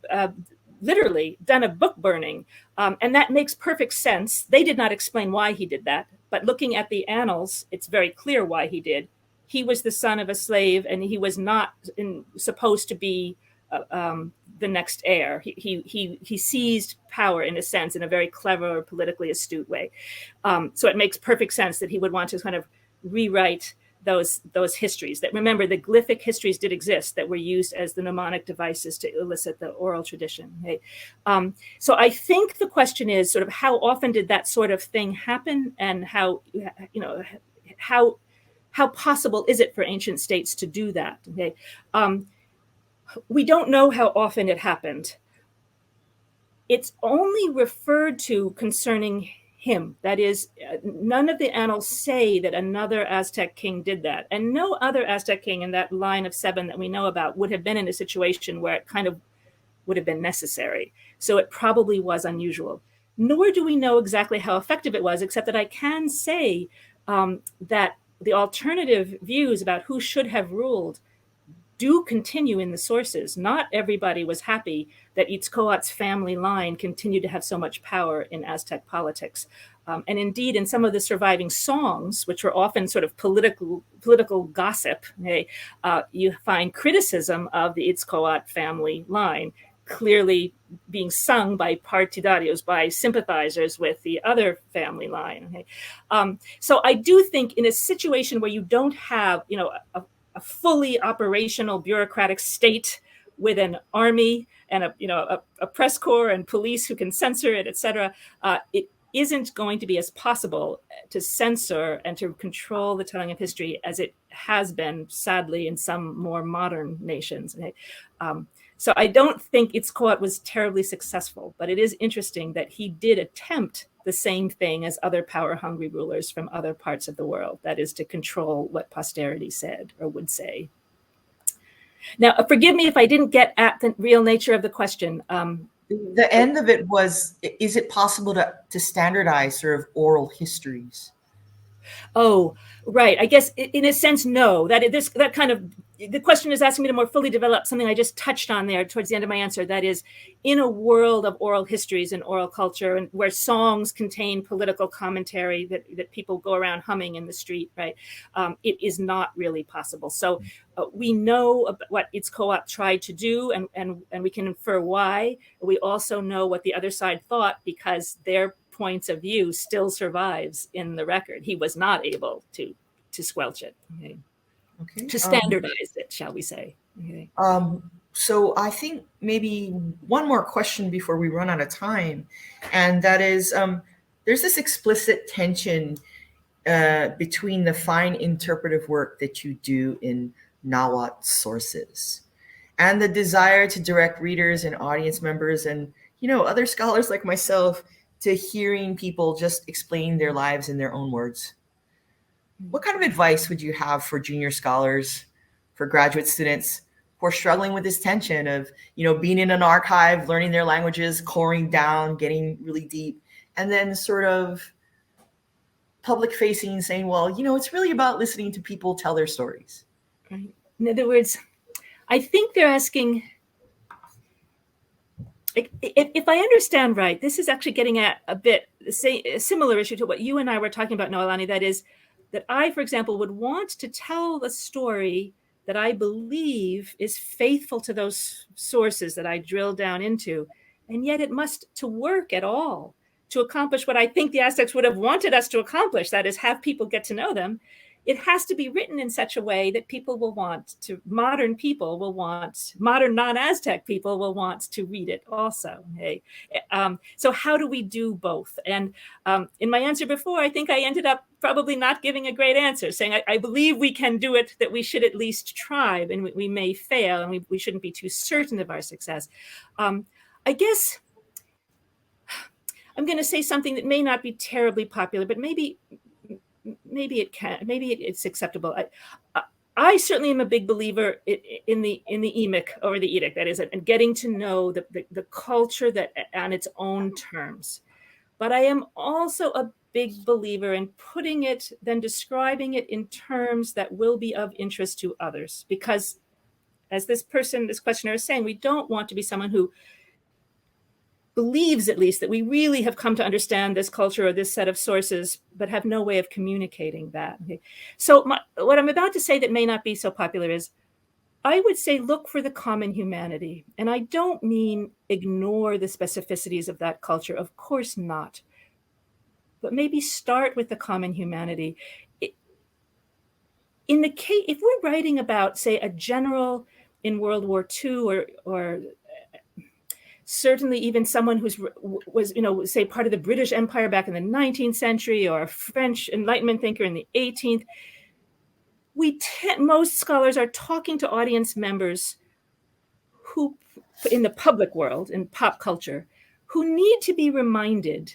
literally done a book burning. And that makes perfect sense. They did not explain why he did that, but looking at the annals, it's very clear why he did. He was the son of a slave, and he was not supposed to be the next heir. He seized power, in a sense, in a very clever, politically astute way. So it makes perfect sense that he would want to kind of rewrite those histories. That, remember, the glyphic histories did exist that were used as the mnemonic devices to elicit the oral tradition. Right? So I think the question is sort of how often did that sort of thing happen, and how possible is it for ancient states to do that? Okay. We don't know how often it happened. It's only referred to concerning him. That is, none of the annals say that another Aztec king did that. And no other Aztec king in that line of 7 that we know about would have been in a situation where it kind of would have been necessary. So it probably was unusual. Nor do we know exactly how effective it was, except that I can say that the alternative views about who should have ruled do continue in the sources. Not everybody was happy that Itzcoatl's family line continued to have so much power in Aztec politics. And indeed, in some of the surviving songs, which were often sort of political gossip, you find criticism of the Itzcoatl family line clearly being sung by partidarios, by sympathizers with the other family line. So I do think in a situation where you don't have, a fully operational bureaucratic state with an army and a press corps and police who can censor it, et cetera, it isn't going to be as possible to censor and to control the telling of history as it has been, sadly, in some more modern nations. So I don't think Itzcoatl was terribly successful, but it is interesting that he did attempt the same thing as other power-hungry rulers from other parts of the world, that is, to control what posterity said or would say. Now, forgive me if I didn't get at the real nature of the question. The end of it was, is it possible to standardize sort of oral histories? Oh, right. I guess in a sense, no. That kind of, the question is asking me to more fully develop something I just touched on there towards the end of my answer. That is, in a world of oral histories and oral culture, and where songs contain political commentary that people go around humming in the street, right? It is not really possible. So we know what Itzcoatl tried to do, and we can infer why. We also know what the other side thought, because their points of view still survives in the record. He was not able to squelch it, to standardize it, shall we say. So I think maybe one more question before we run out of time, and that is, there's this explicit tension between the fine interpretive work that you do in Nahuatl sources and the desire to direct readers and audience members and other scholars like myself to hearing people just explain their lives in their own words. What kind of advice would you have for junior scholars, for graduate students who are struggling with this tension of, being in an archive, learning their languages, coring down, getting really deep, and then sort of public facing, saying, well, it's really about listening to people tell their stories? Right. In other words, I think they're asking, if I understand right, this is actually getting at a bit a similar issue to what you and I were talking about, Noelani. That is, that I, for example, would want to tell the story that I believe is faithful to those sources that I drill down into. And yet it must, to work at all, to accomplish what I think the Aztecs would have wanted us to accomplish, that is, have people get to know them, it has to be written in such a way that people will want to, modern people will want, modern non-Aztec people will want to read it also. Okay? So how do we do both? And in my answer before, I think I ended up probably not giving a great answer, saying I believe we can do it, that we should at least try, and we may fail, and we shouldn't be too certain of our success. I guess I'm going to say something that may not be terribly popular, but maybe it can, maybe it's acceptable. I certainly am a big believer in the emic, or the edict, that is, and getting to know the culture that on its own terms. But I am also a big believer in putting it, then describing it in terms that will be of interest to others. Because as this questioner is saying, we don't want to be someone who believes, at least, that we really have come to understand this culture or this set of sources, but have no way of communicating that. Okay. So what I'm about to say that may not be so popular is, I would say look for the common humanity. And I don't mean ignore the specificities of that culture. Of course not. But maybe start with the common humanity. In the case, if we're writing about, say, a general in World War II, or certainly even someone who was, say, part of the British Empire back in the 19th century, or a French Enlightenment thinker in the 18th, most scholars are talking to audience members who, in the public world, in pop culture, who need to be reminded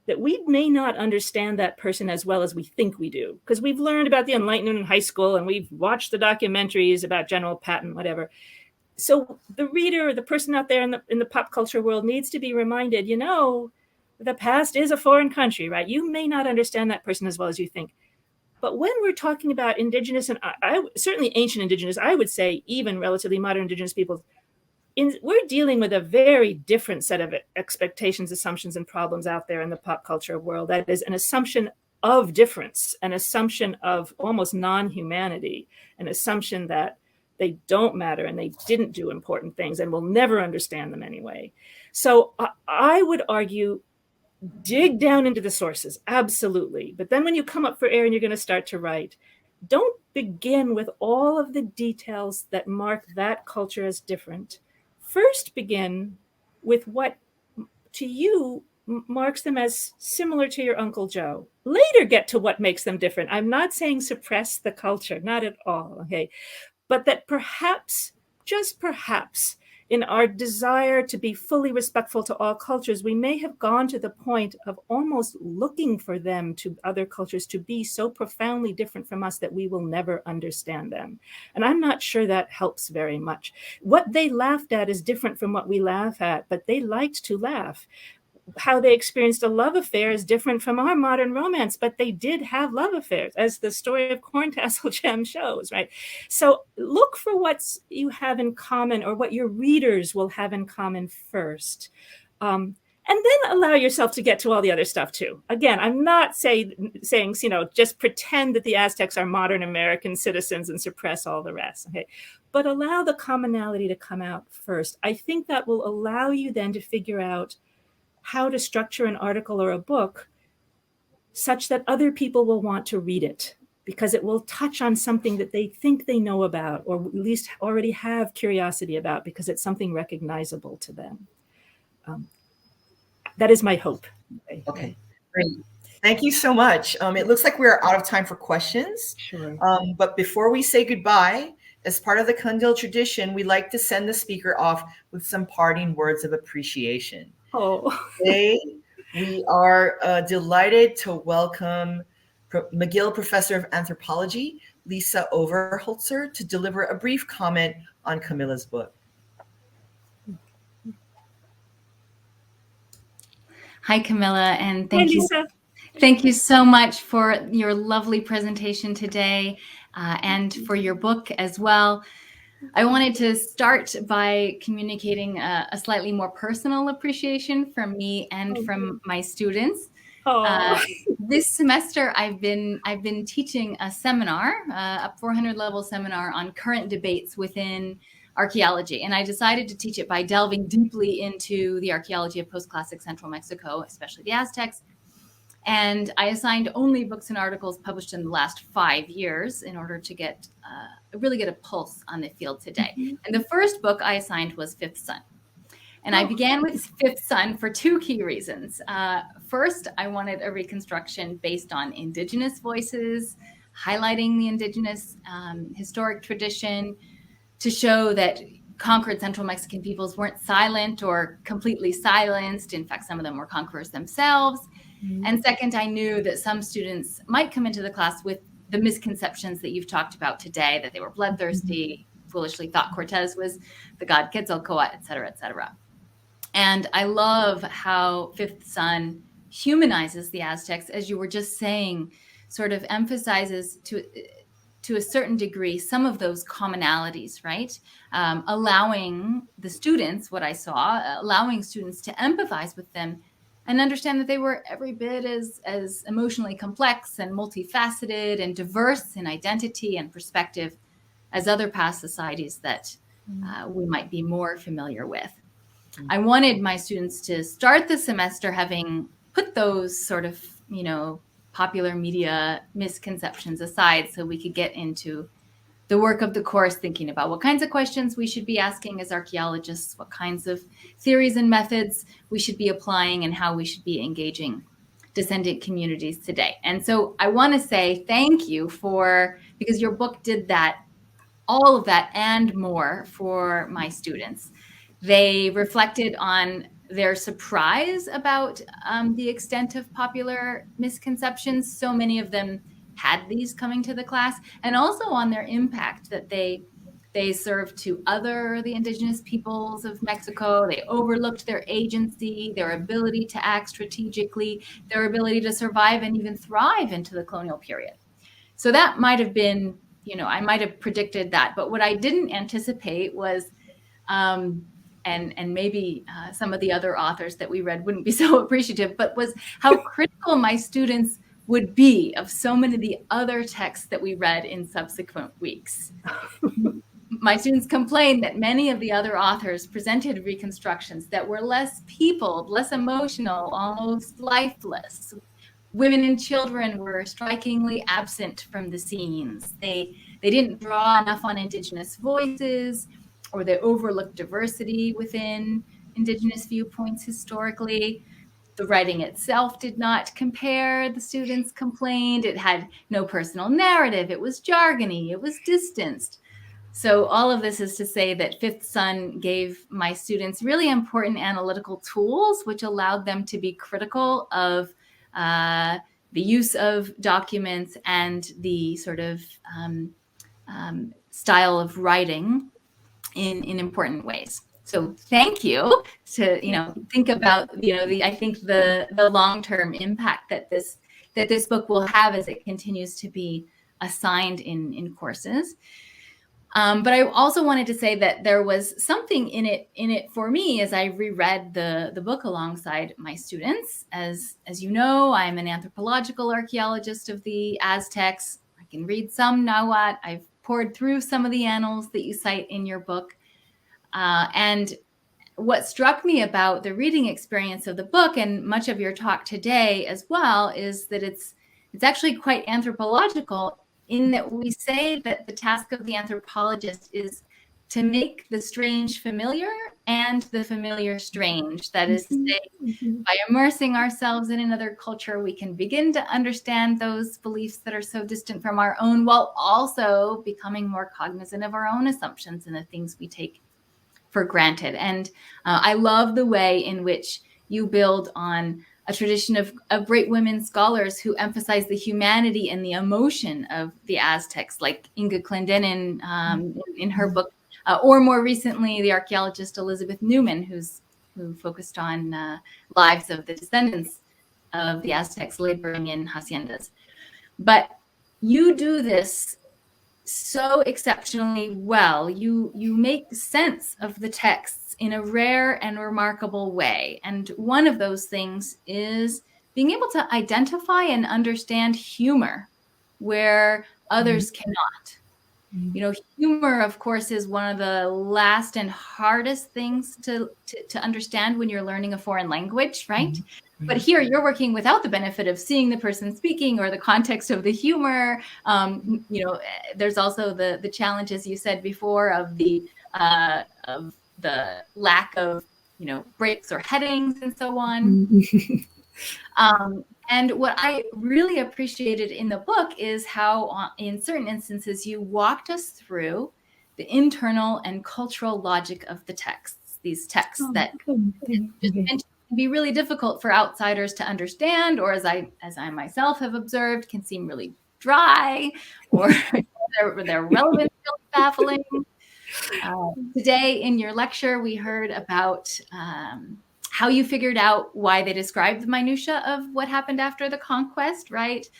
that we may not understand that person as well as we think we do, because we've learned about the Enlightenment in high school, and we've watched the documentaries about General Patton, whatever. So the reader, or the person out there in the pop culture world, needs to be reminded, the past is a foreign country, right? You may not understand that person as well as you think. But when we're talking about Indigenous, and certainly ancient Indigenous, I would say even relatively modern Indigenous peoples, we're dealing with a very different set of expectations, assumptions, and problems out there in the pop culture world. That is an assumption of difference, an assumption of almost non-humanity, an assumption that they don't matter and they didn't do important things and we'll never understand them anyway. So I would argue, dig down into the sources, absolutely. But then when you come up for air and you're going to start to write, don't begin with all of the details that mark that culture as different. First, begin with what to you marks them as similar to your Uncle Joe. Later, get to what makes them different. I'm not saying suppress the culture, not at all, okay? But that perhaps, just perhaps, in our desire to be fully respectful to all cultures, we may have gone to the point of almost looking for them, to other cultures, to be so profoundly different from us that we will never understand them. And I'm not sure that helps very much. What they laughed at is different from what we laugh at, but they liked to laugh. How they experienced a love affair is different from our modern romance, but they did have love affairs, as the story of Tassel Gem shows, right? So look for what you have in common, or what your readers will have in common first. And then allow yourself to get to all the other stuff too. Again, I'm not saying, just pretend that the Aztecs are modern American citizens and suppress all the rest, okay? But allow the commonality to come out first. I think that will allow you then to figure out how to structure an article or a book such that other people will want to read it, because it will touch on something that they think they know about, or at least already have curiosity about, because it's something recognizable to them. That is my hope. Okay, great. Thank you so much. It looks like we're out of time for questions. Sure. But before we say goodbye, as part of the Cundill tradition, we like to send the speaker off with some parting words of appreciation. Oh. Today, we are delighted to welcome McGill Professor of Anthropology, Lisa Overholtzer, to deliver a brief comment on Camilla's book. Hi, Camilla, and thank you. Lisa. Thank you so much for your lovely presentation today, and for your book as well. I wanted to start by communicating a slightly more personal appreciation from me and from my students. Oh. This semester, I've been teaching a seminar, a 400 level seminar on current debates within archaeology, and I decided to teach it by delving deeply into the archaeology of post-classic central Mexico, especially the Aztecs. And I assigned only books and articles published in the last 5 years in order to get really get a pulse on the field today. Mhm. And the first book I assigned was Fifth Son. And I began with Fifth Son for two key reasons. First, I wanted a reconstruction based on Indigenous voices, highlighting the Indigenous historic tradition to show that conquered Central Mexican peoples weren't silent or completely silenced. In fact, some of them were conquerors themselves. Mhm. And second, I knew that some students might come into the class with the misconceptions that you've talked about today, that they were bloodthirsty, foolishly thought Cortez was the god Quetzalcoatl, et cetera, et cetera. And I love how Fifth Son humanizes the Aztecs, as you were just saying, sort of emphasizes to a certain degree some of those commonalities, right? Allowing the students, what I saw, allowing students to empathize with them and understand that they were every bit as emotionally complex and multifaceted and diverse in identity and perspective as other past societies that we might be more familiar with. I wanted my students to start the semester having put those sort of, popular media misconceptions aside so we could get into the work of the course, thinking about what kinds of questions we should be asking as archaeologists, what kinds of theories and methods we should be applying, and how we should be engaging descendant communities today. And so I want to say thank you because your book did that, all of that and more for my students. They reflected on their surprise about the extent of popular misconceptions. So many of them had these coming to the class, and also on their impact that they served to the Indigenous peoples of Mexico. They overlooked their agency, their ability to act strategically, their ability to survive and even thrive into the colonial period. So that might have been, I might have predicted that, but what I didn't anticipate was and maybe some of the other authors that we read wouldn't be so appreciative, but was how critical my students would be of so many of the other texts that we read in subsequent weeks. My students complained that many of the other authors presented reconstructions that were less peopled, less emotional, almost lifeless. Women and children were strikingly absent from the scenes. They didn't draw enough on Indigenous voices, or they overlooked diversity within Indigenous viewpoints historically. The writing itself did not compare, the students complained. It had no personal narrative. It was jargony. It was distanced. So all of this is to say that Fifth Son gave my students really important analytical tools, which allowed them to be critical of the use of documents and the sort of style of writing in important ways. So thank you to think about I think the long-term impact that this book will have as it continues to be assigned in courses. But I also wanted to say that there was something in it for me as I reread the book alongside my students. As you know, I'm an anthropological archaeologist of the Aztecs. I can read some Nahuatl. I've poured through some of the annals that you cite in your book. And what struck me about the reading experience of the book, and much of your talk today as well, is that it's actually quite anthropological, in that we say that the task of the anthropologist is to make the strange familiar and the familiar strange. That is to say, by immersing ourselves in another culture, we can begin to understand those beliefs that are so distant from our own, while also becoming more cognizant of our own assumptions and the things we take for granted. And I love the way in which you build on a tradition of great women scholars who emphasize the humanity and the emotion of the Aztecs, like Inga Clendenin in her book, or more recently, the archaeologist Elizabeth Newman, who focused on lives of the descendants of the Aztecs laboring in haciendas. But you do this so exceptionally well. You make sense of the texts in a rare and remarkable way. And one of those things is being able to identify and understand humor where others cannot. You know, humor, of course, is one of the last and hardest things to understand when you're learning a foreign language, right? But here you're working without the benefit of seeing the person speaking or the context of the humor. You know, there's also the challenge, as you said before, of the lack of, you know, breaks or headings and so on. And what I really appreciated in the book is how, in certain instances, you walked us through the internal and cultural logic of the texts, these texts that just can be really difficult for outsiders to understand, or as I myself have observed, can seem really dry, or their relevance really baffling. Today in your lecture, we heard about how you figured out why they described the minutia of what happened after the conquest, right?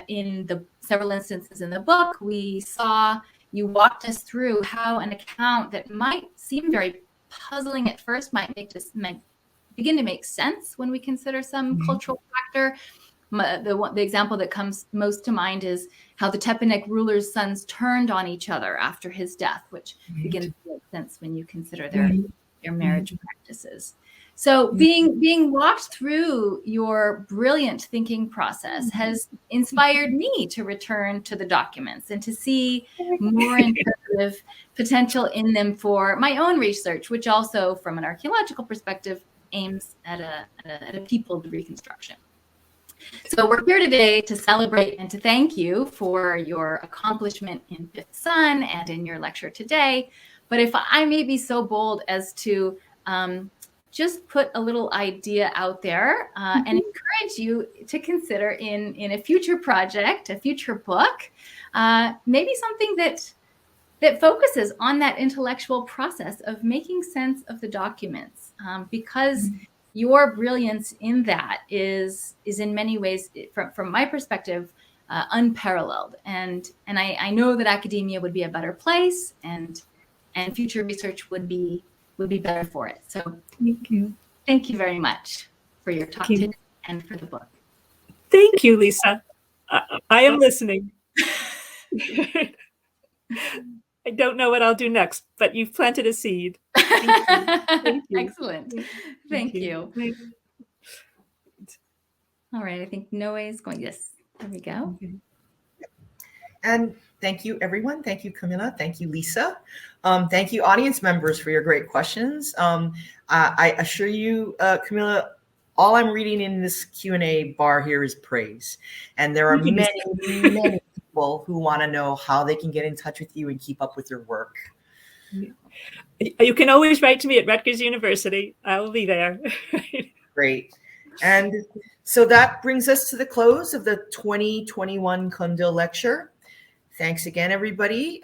In the several instances in the book, we saw you walked us through how an account that might seem very puzzling at first might begin to make sense when we consider some cultural factor. The example that comes most to mind is how the Tepanek ruler's sons turned on each other after his death, which begins to make sense when you consider their marriage practices. So being walked through your brilliant thinking process has inspired me to return to the documents and to see more interpretive potential in them for my own research, which also, from an archaeological perspective, aims at a peopled reconstruction. So we're here today to celebrate and to thank you for your accomplishment in Fifth Son and in your lecture today. But if I may be so bold as to just put a little idea out there and encourage you to consider in a future project, a future book, maybe something that focuses on that intellectual process of making sense of the documents, because your brilliance in that is in many ways, from my perspective, unparalleled. And I know that academia would be a better place, and future research would be better for it. So thank you very much for your talk today and for the book. Thank you, Lisa. I am listening. I don't know what I'll do next, but you've planted a seed. Thank you. Excellent. Thank you. All right. I think Noe is going. Yes. There we go. And thank you, everyone. Thank you, Camilla. Thank you, Lisa. Thank you, audience members, for your great questions. I assure you, Camilla, all I'm reading in this Q&A bar here is praise. And there are many, many people who want to know how they can get in touch with you and keep up with your work. You can always write to me at Rutgers University. I will be there. Great. And so that brings us to the close of the 2021 Cundill Lecture. Thanks again, everybody.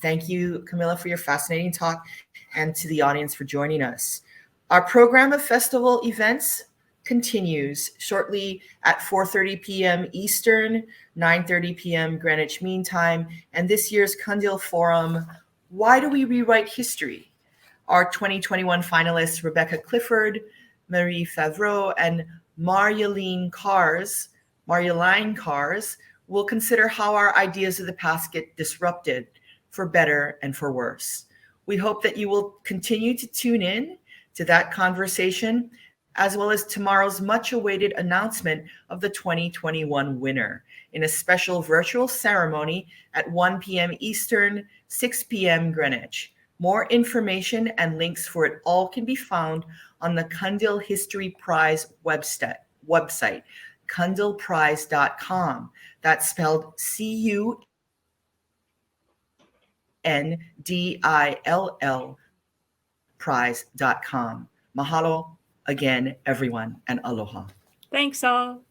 Thank you, Camilla, for your fascinating talk, and to the audience for joining us. Our program of festival events continues shortly at 4:30 p.m. Eastern, 9:30 p.m. Greenwich Mean Time, and this year's Cundill Forum, Why Do We Rewrite History? Our 2021 finalists, Rebecca Clifford, Marie Favreau, and Marjolein Kars, will consider how our ideas of the past get disrupted, for better and for worse. We hope that you will continue to tune in to that conversation, as well as tomorrow's much-awaited announcement of the 2021 winner in a special virtual ceremony at 1 p.m. Eastern, 6 p.m. Greenwich. More information and links for it all can be found on the Cundill History Prize website, cundillprize.com. That's spelled CUNDILL prize.com. Mahalo again, everyone, and aloha. Thanks all.